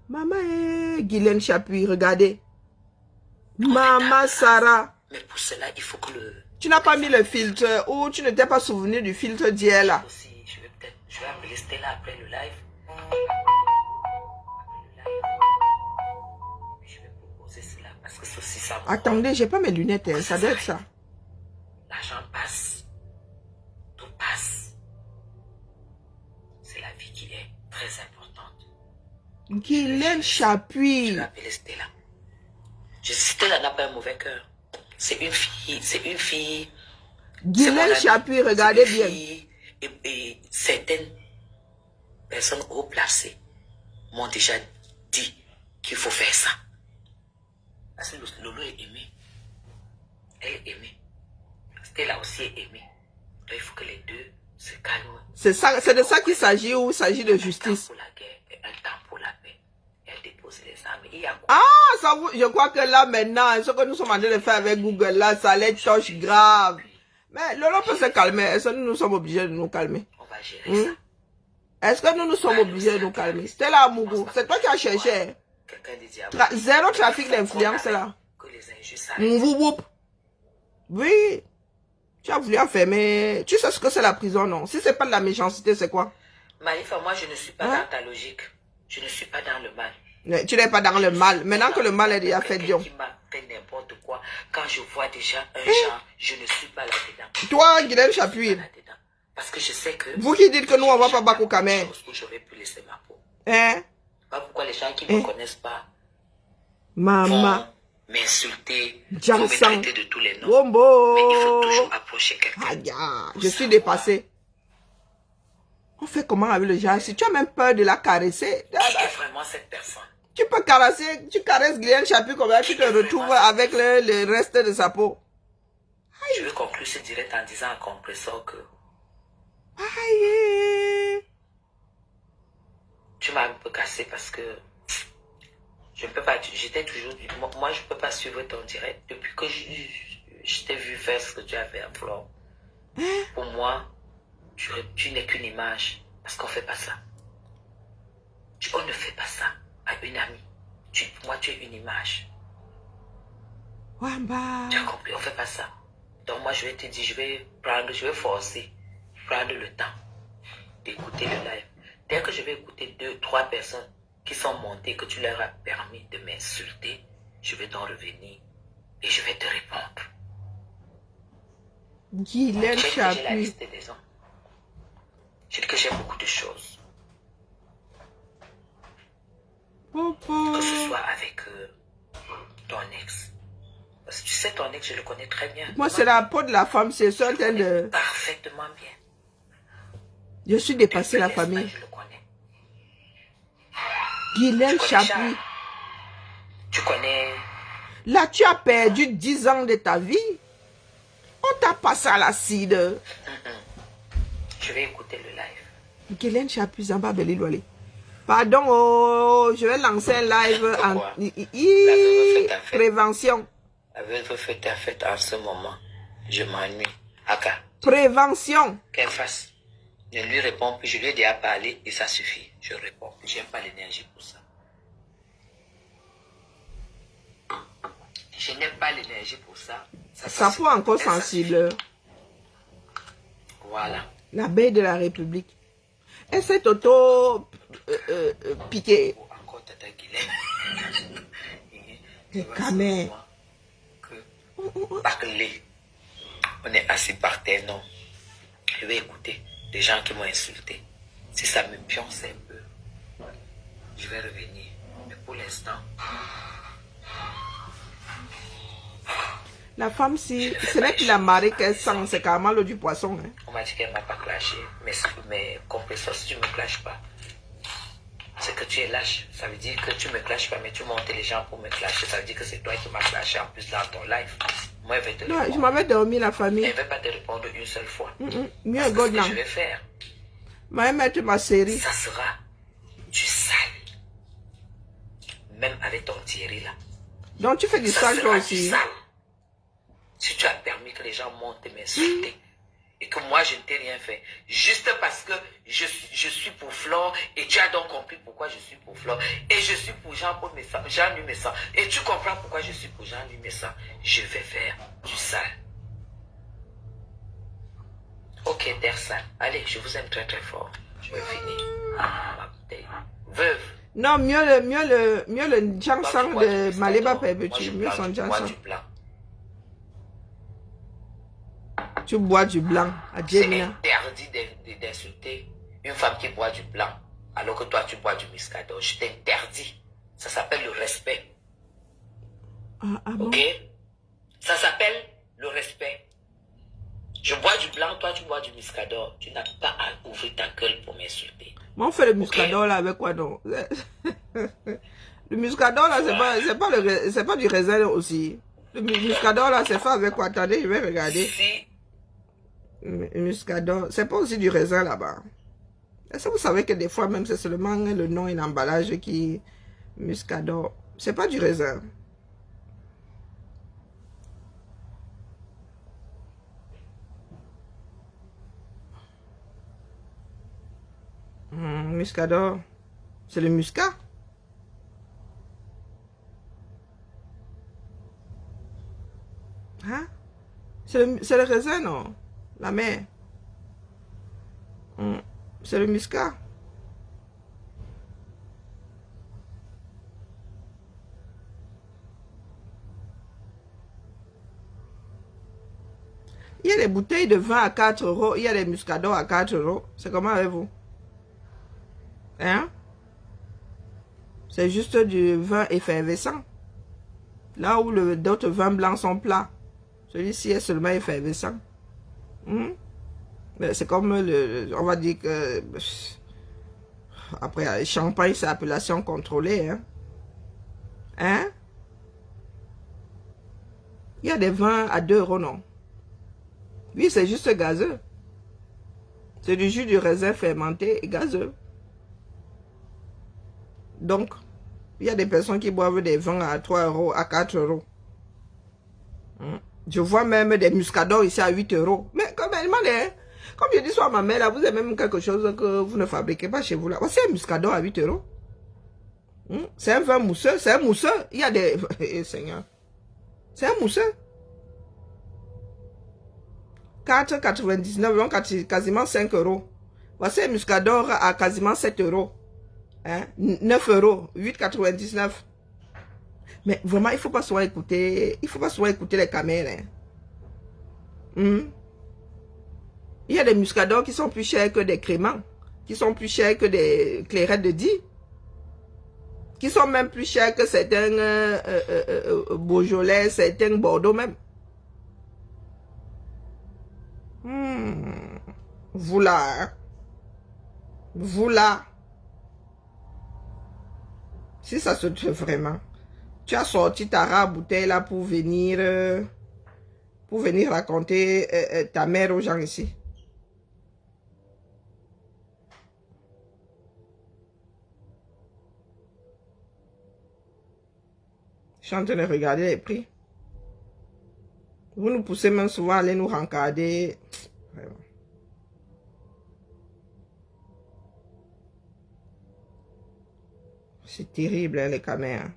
Maman, Guylaine Chapuis, regardez. Maman Sarah. Mais pour cela, il faut que le... Tu n'as pas mis le filtre ou tu ne t'es pas souvenu du filtre d'hier là. Je vais appeler Stella après le live. Parce que ceci, ça... Attendez, j'ai pas mes lunettes, hein, ça doit être ça. L'argent passe. Tout passe. C'est la vie qui est très importante. Guylaine Chapuis. Je vais appeler Stella. Stella n'a pas un mauvais cœur. C'est une fille. Guylaine Chapuis, regardez bien. Et certaines personnes haut placées m'ont déjà dit qu'il faut faire ça. Parce que Lolo est aimé. Elle est aimée. Stella aussi est aimée. Donc il faut que les deux se calment. C'est de ça qu'il s'agit ou il s'agit de justice. Pour la guerre et un temps pour la paix. Elle dépose les armes. Il y a quoi? Ah, ça vous, je crois que là maintenant, ce que nous sommes en train de faire avec Google là, ça les touche grave. Mais Lolo peut se calmer. Est-ce que nous sommes obligés de nous calmer? On va gérer ça. Est-ce que nous sommes obligés de nous calmer? Stella Mougou, c'est toi qui as cherché. Zéro trafic d'influence là. Oui. Tu as voulu enfermer. Tu sais ce que c'est la prison, non? Si c'est pas de la méchanceté, c'est quoi? Malifa, moi je ne suis pas dans ta logique. Je ne suis pas dans le mal. Tu n'es pas dans le mal. Maintenant que le mal est déjà fait, Dion. Qui m'a fait n'importe quoi. Quand je vois déjà un genre, je ne suis pas là-dedans. Toi, Guylaine Chapuis. Parce que je sais que... Vous qui dites que nous, on va pas Bakou Kamer. J'aurais pu laisser ma peau. Hein? Pas pourquoi les gens qui ne me connaissent pas Maman. M'insulter, me Jangsang. traiter de tous les noms. Wombo. Mais il faut toujours approcher quelqu'un. Je suis dépassée. On fait comment avec le genre? Si tu as même peur de la caresser. Qui est vraiment cette personne? Tu peux caresser, tu caresses Guylaine Chapuis comme ça, tu te retrouves avec le reste de sa peau. Aïe. Je vais conclure ce direct en disant à compresseur que... Aïe. Tu m'as un peu cassé parce que Je ne peux pas, j'étais toujours, moi je ne peux pas suivre ton direct. Depuis que je t'ai vu faire ce que tu as fait à Flore. Pour moi, tu n'es qu'une image. Parce qu'on ne fait pas ça. On ne fait pas ça à une amie. Moi, tu es une image. Wamba. Tu as compris, on ne fait pas ça. Donc moi, je vais te dire, je vais forcer, prendre le temps d'écouter le live. Dès que je vais écouter 2, 3 personnes qui sont montées, que tu leur as permis de m'insulter, je vais donc revenir et je vais te répondre. Guylaine J'ai la Chapuis. liste des gens. Je dis que j'ai beaucoup de choses. Popo. Que ce soit avec ton ex. Parce que tu sais, ton ex, je le connais très bien. Moi, c'est la peau de la femme, c'est ça. Parfaitement bien. Je suis dépassée la famille. Je le connais. Guylaine Chapuis. Tu connais... Là, tu as perdu 10 ans de ta vie. On t'a passé à l'acide. Je vais écouter le live. Guylaine Chapuis, Zamba Belilwale. Pardon, oh, je vais lancer un live en prévention. La veuve fait ta fête en ce moment. Je m'ennuie. Aka. Prévention. Qu'elle fasse. Ne lui réponds plus. Je lui ai déjà parlé et ça suffit. Je réponds. J'aime pas l'énergie pour ça. Je n'aime pas l'énergie pour ça. Ça peut encore sensible. Voilà. La baie de la République. Elle s'est auto-piquée. Encore Tata Guylaine. Quand même. Parler. On est assis par terre, non. Je vais écouter des gens qui m'ont insulté. Si ça me pionce un peu, je vais revenir. Mais pour l'instant... La femme, si ce n'est plus la marée qu'elle sent, c'est carrément l'eau du poisson. Hein. On m'a dit qu'elle ne m'a pas clashé. Mais compresseur, si tu ne me clashes pas, c'est que tu es lâche. Ça veut dire que tu ne me clashes pas, mais tu montes les gens pour me clasher. Ça veut dire que c'est toi qui m'as clashé en plus dans ton live. Moi, elle va te répondre. Non, je m'avais dormi la famille. Elle ne va pas te répondre une seule fois. Mieux Parce que ce que je vais faire, ma mettre ma série. ça sera du sale. Même avec ton Thierry là. Donc tu fais du Ça sale sera toi du aussi. sale. Si tu as permis que les gens montent et m'insulter, et que moi je ne t'ai rien fait, juste parce que je suis pour Flore, et tu as donc compris pourquoi je suis pour Flore, et je suis pour Jean-Paul Messant, Jean-Louis Messant, et tu comprends pourquoi je suis pour Jean-Louis Messant, je vais faire du sale. Ok, terre sale. Allez, je vous aime très très fort. Je vais finir ma bouteille. Veuve. Non, mieux le Jansang de Maleba Pepetu. Mieux son Jansang. Tu bois du blanc à C'est Djemina. interdit d'insulter une femme qui boit du blanc alors que toi tu bois du muscador. Je t'interdis. Ça s'appelle le respect. Bon? Ok? Ça s'appelle le respect. Je bois du blanc, toi tu bois du muscador. Tu n'as pas à ouvrir ta gueule pour m'insulter. Moi on fait le muscador là avec quoi donc? Le muscador là c'est pas du raisin aussi. Le muscador là c'est fait avec quoi? Attendez, je vais regarder. Si Muscador, c'est pas aussi du raisin là-bas. Est-ce que vous savez que des fois même c'est seulement le nom et l'emballage qui... Muscador, c'est pas du raisin. Muscador, c'est le muscat. Hein? C'est le raisin, non? La mer. C'est le muscat. Il y a des bouteilles de vin à 4 €. Il y a des muscadors à 4 €. C'est comment avec vous? Hein? C'est juste du vin effervescent. Là où d'autres vins blancs sont plats. Celui-ci est seulement effervescent. C'est comme on va dire que après champagne c'est appellation contrôlée, hein? Il y a des vins à 2 €, non? Oui, c'est juste gazeux. C'est du jus de raisin fermenté et gazeux. Donc Il y a des personnes qui boivent des vins à 3 euros, à 4 euros. Je vois même des muscadors ici à 8 euros. Mais comme je dis souvent à ma mère, là, vous avez même quelque chose que vous ne fabriquez pas chez vous. Là. C'est un muscador à 8 euros. C'est un vin mousseux. C'est un mousseux. Il y a des... Seigneur. C'est un mousseux. 4,99, donc quasiment 5 euros. Voici un muscador à quasiment 7 euros. 9 euros. 8,99. Mais vraiment, il ne faut pas souvent écouter. Il faut pas souvent écouter les caméras. Il y a des muscadors qui sont plus chers que des créments. Qui sont plus chers que des clairettes de Die. Qui sont même plus chers que certains Beaujolais, certains Bordeaux même. Vous là. Hein? Vous là. Si ça se fait vraiment. Tu as sorti ta rare bouteille là pour venir raconter ta mère aux gens ici. Je suis en train de regarder les prix. Vous nous poussez même souvent à aller nous rencarder. Vraiment. C'est terrible, hein, les caméras.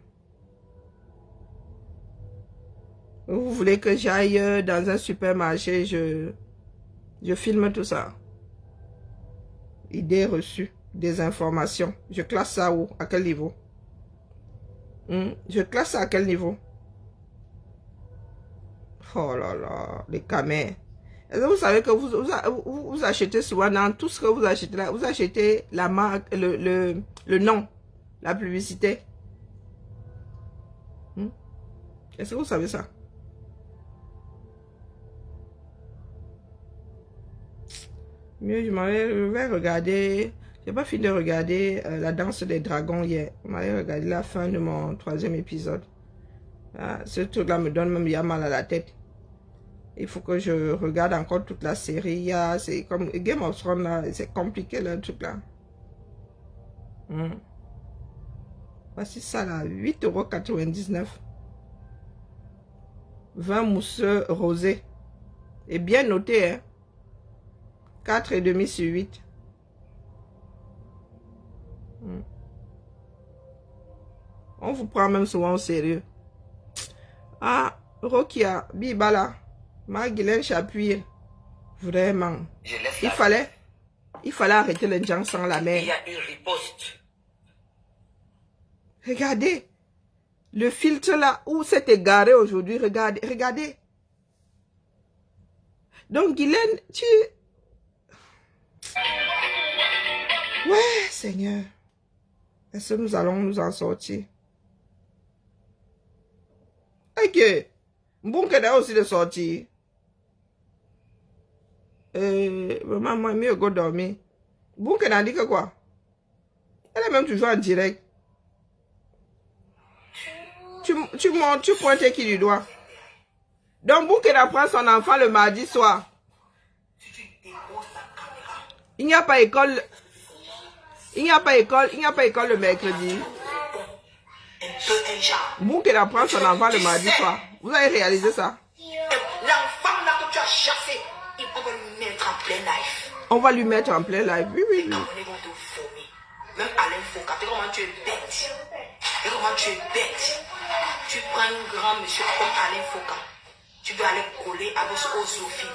Vous voulez que j'aille dans un supermarché, je filme tout ça. Idées reçues, des informations. Je classe ça où? À quel niveau? Je classe ça à quel niveau? Oh là là, les caméras. Est-ce que vous savez que vous achetez souvent dans tout ce que vous achetez là, vous achetez la marque, le nom, la publicité. Est-ce que vous savez ça? Mieux, je vais regarder. J'ai pas fini de regarder la danse des dragons hier. Je m'avais regardé la fin de mon 3e épisode. Ah, ce truc-là me donne même mal à la tête. Il faut que je regarde encore toute la série. C'est comme Game of Thrones, c'est compliqué le truc là. Voici ça là, 8,99 €. Vin mousseux rosé. Et bien noté, hein. 4,5 sur 8. On vous prend même souvent au sérieux. Ah, Rokia, Bibala, Marguerite Chapuis. Vraiment. Il fallait arrêter les gens sans la mer. Il y a une riposte. Regardez. Le filtre là, où c'est égaré aujourd'hui, regardez. Donc, Guylaine, tu... Ouais, Seigneur. Est-ce que nous allons nous en sortir? Ok. Bon, qu'elle a aussi de sortir. Maman, mieux go dormir. Bon, qu'elle a dit que quoi? Elle est même toujours en direct. Tu pointes qui du doigt. Donc, bon, qu'elle apprend son enfant le mardi soir. Il n'y a pas école. Il n'y a pas école le mercredi. Vous qu'elle apprend son enfant le mardi soir. Vous avez réalisé ça? L'enfant là que tu as chassé, on va lui mettre en plein live. On va lui mettre en plein live. Oui. Les Camerounais vont te vomir. Même Alain Foucault, comment tu es bête. Et comment tu es bête. Tu prends un grand monsieur comme Alain Foucault. Tu peux aller coller avec Sophie.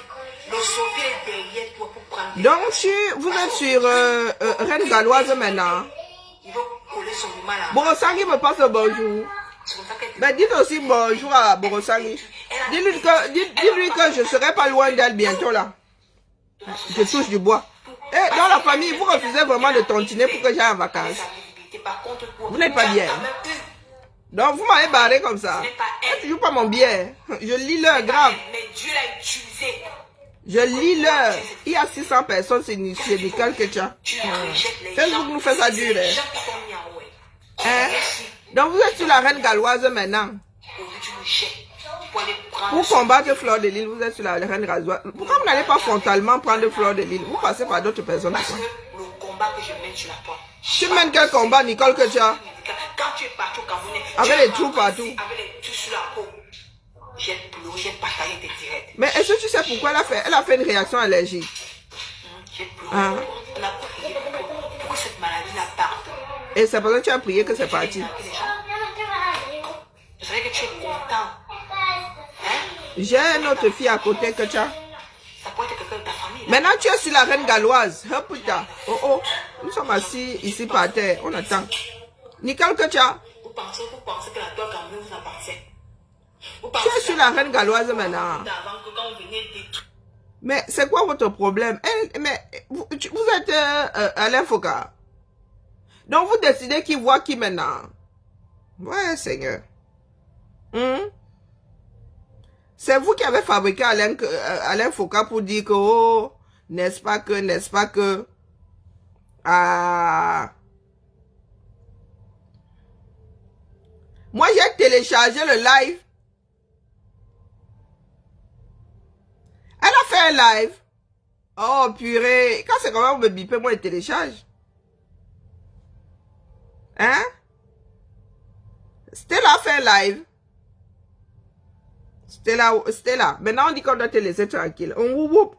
Le Sophie est derrière toi pour prendre des... Donc, vous êtes sur Reine Galloise maintenant. Il va coller son humain là. Borosangi me passe le bonjour. Mais dites aussi bonjour à Borosangi. Dis-lui que je serai pas loin d'elle bientôt là. Je touche du bois. Et dans la famille, vous refusez vraiment de tontiner pour que j'aille en vacances. Vous n'êtes pas bien. Donc vous m'avez barré comme ça. C'est toujours pas mon bien. Je lis l'heure grave. Mais Dieu l'a utilisé. Je lis l'heure. Il y a 600 personnes sur Nicole Ketcha. Facebook nous fait ça dur. Donc vous êtes sur la Reine Galloise maintenant. Pour combattre Fleur de Lille, vous êtes sur la Reine Galloise. Pourquoi vous n'allez pas frontalement prendre Fleur de Lille? Vous passez par d'autres personnes. Parce que le combat que je mène sur la porte. Tu mènes quel combat, Nicole Ketcha? Quand tu es parti au Cameroun, avec les trous partout. Avec les trous sur la peau. J'ai pleuré, j'ai partagé des directs. Mais est-ce que tu sais pourquoi elle a fait une réaction allergique? J'ai pleuré. Hein? On a prié pour que cette maladie-là parte. Et c'est parce que tu as prié que c'est parti. Je savais que tu es content. Hein? J'ai une autre fille à côté que tu as. Ça peut être quelqu'un de ta famille. Là. Maintenant, tu es sur la reine galloise. Oh putain. Oh oh. Nous sommes assis ici par terre. On attend. Nicole que tu as. Vous pensez que la toile Cameroun vous appartient. Tu es sur la reine galloise maintenant. Mais c'est quoi votre problème? Mais vous êtes Alain Foucault. Donc vous décidez qui voit qui maintenant. Ouais, Seigneur. C'est vous qui avez fabriqué Alain Foucault pour dire que, oh, n'est-ce pas que, ah. Moi, j'ai téléchargé le live. Elle a fait un live. Oh, purée. Quand c'est comme ça, vous me bipez, moi, je télécharge. Hein? Stella a fait un live. Stella. Maintenant, on dit qu'on doit te laisser tranquille. Un woup.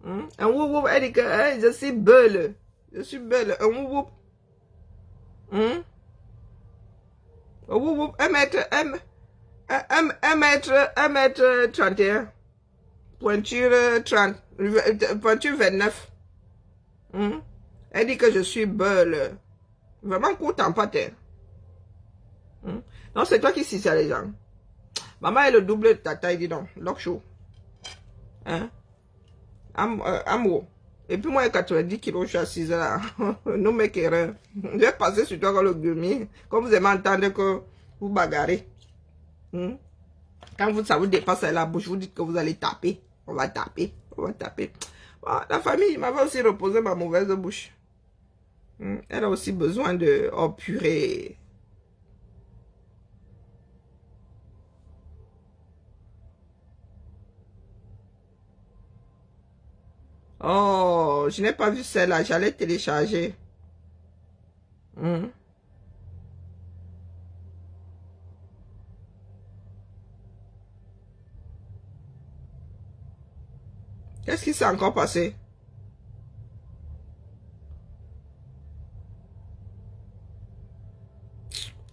Un woup. Elle dit que je suis belle. Je suis belle. Un woup. Un woup. 1m31. Pointure 30. Pointure 29. Elle dit que je suis belle. Vraiment content, pas terre. Non, c'est toi qui sais ça, les gens. Maman est le double de ta taille, dis donc. Lock show. Hein? Amour. Et puis moi, j'ai 90 kilos, je suis assise là. Non, mec, erreur. Je vais passer sur toi comme le gummi. Comme vous aimez entendre que vous bagarrez. Quand ça vous dépasse la bouche, vous dites que vous allez taper. On va taper. Bon, la famille m'avait aussi reposé ma mauvaise bouche. Elle a aussi besoin de... Oh, purée. Oh, je n'ai pas vu celle-là. J'allais télécharger. Qu'est-ce qui s'est encore passé?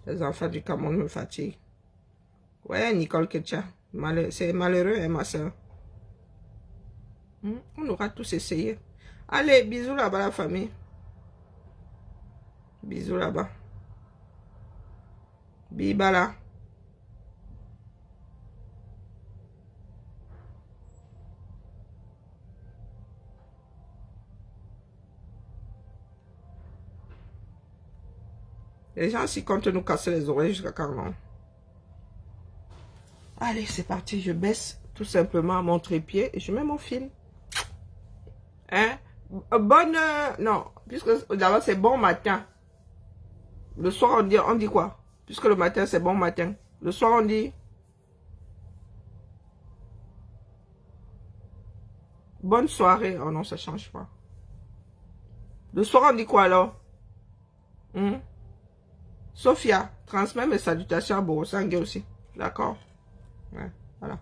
Les enfants du Cameroun me fatiguent. Ouais, Nicole Ketcha. C'est malheureux, hein, ma soeur. On aura tous essayé. Allez, bisous là-bas, la famille. Bisous là-bas. Bibala. Les gens s'y comptent nous casser les oreilles jusqu'à quand, non? Allez, c'est parti. Je baisse tout simplement mon trépied et je mets mon fil. Hein? Bonne... non, puisque d'abord c'est bon matin. Le soir, on dit quoi? Puisque le matin, c'est bon matin. Le soir, on dit... bonne soirée. Oh non, ça change pas. Le soir, on dit quoi alors? Sophia, transmets mes salutations à Borosangé aussi. D'accord? Ouais, voilà.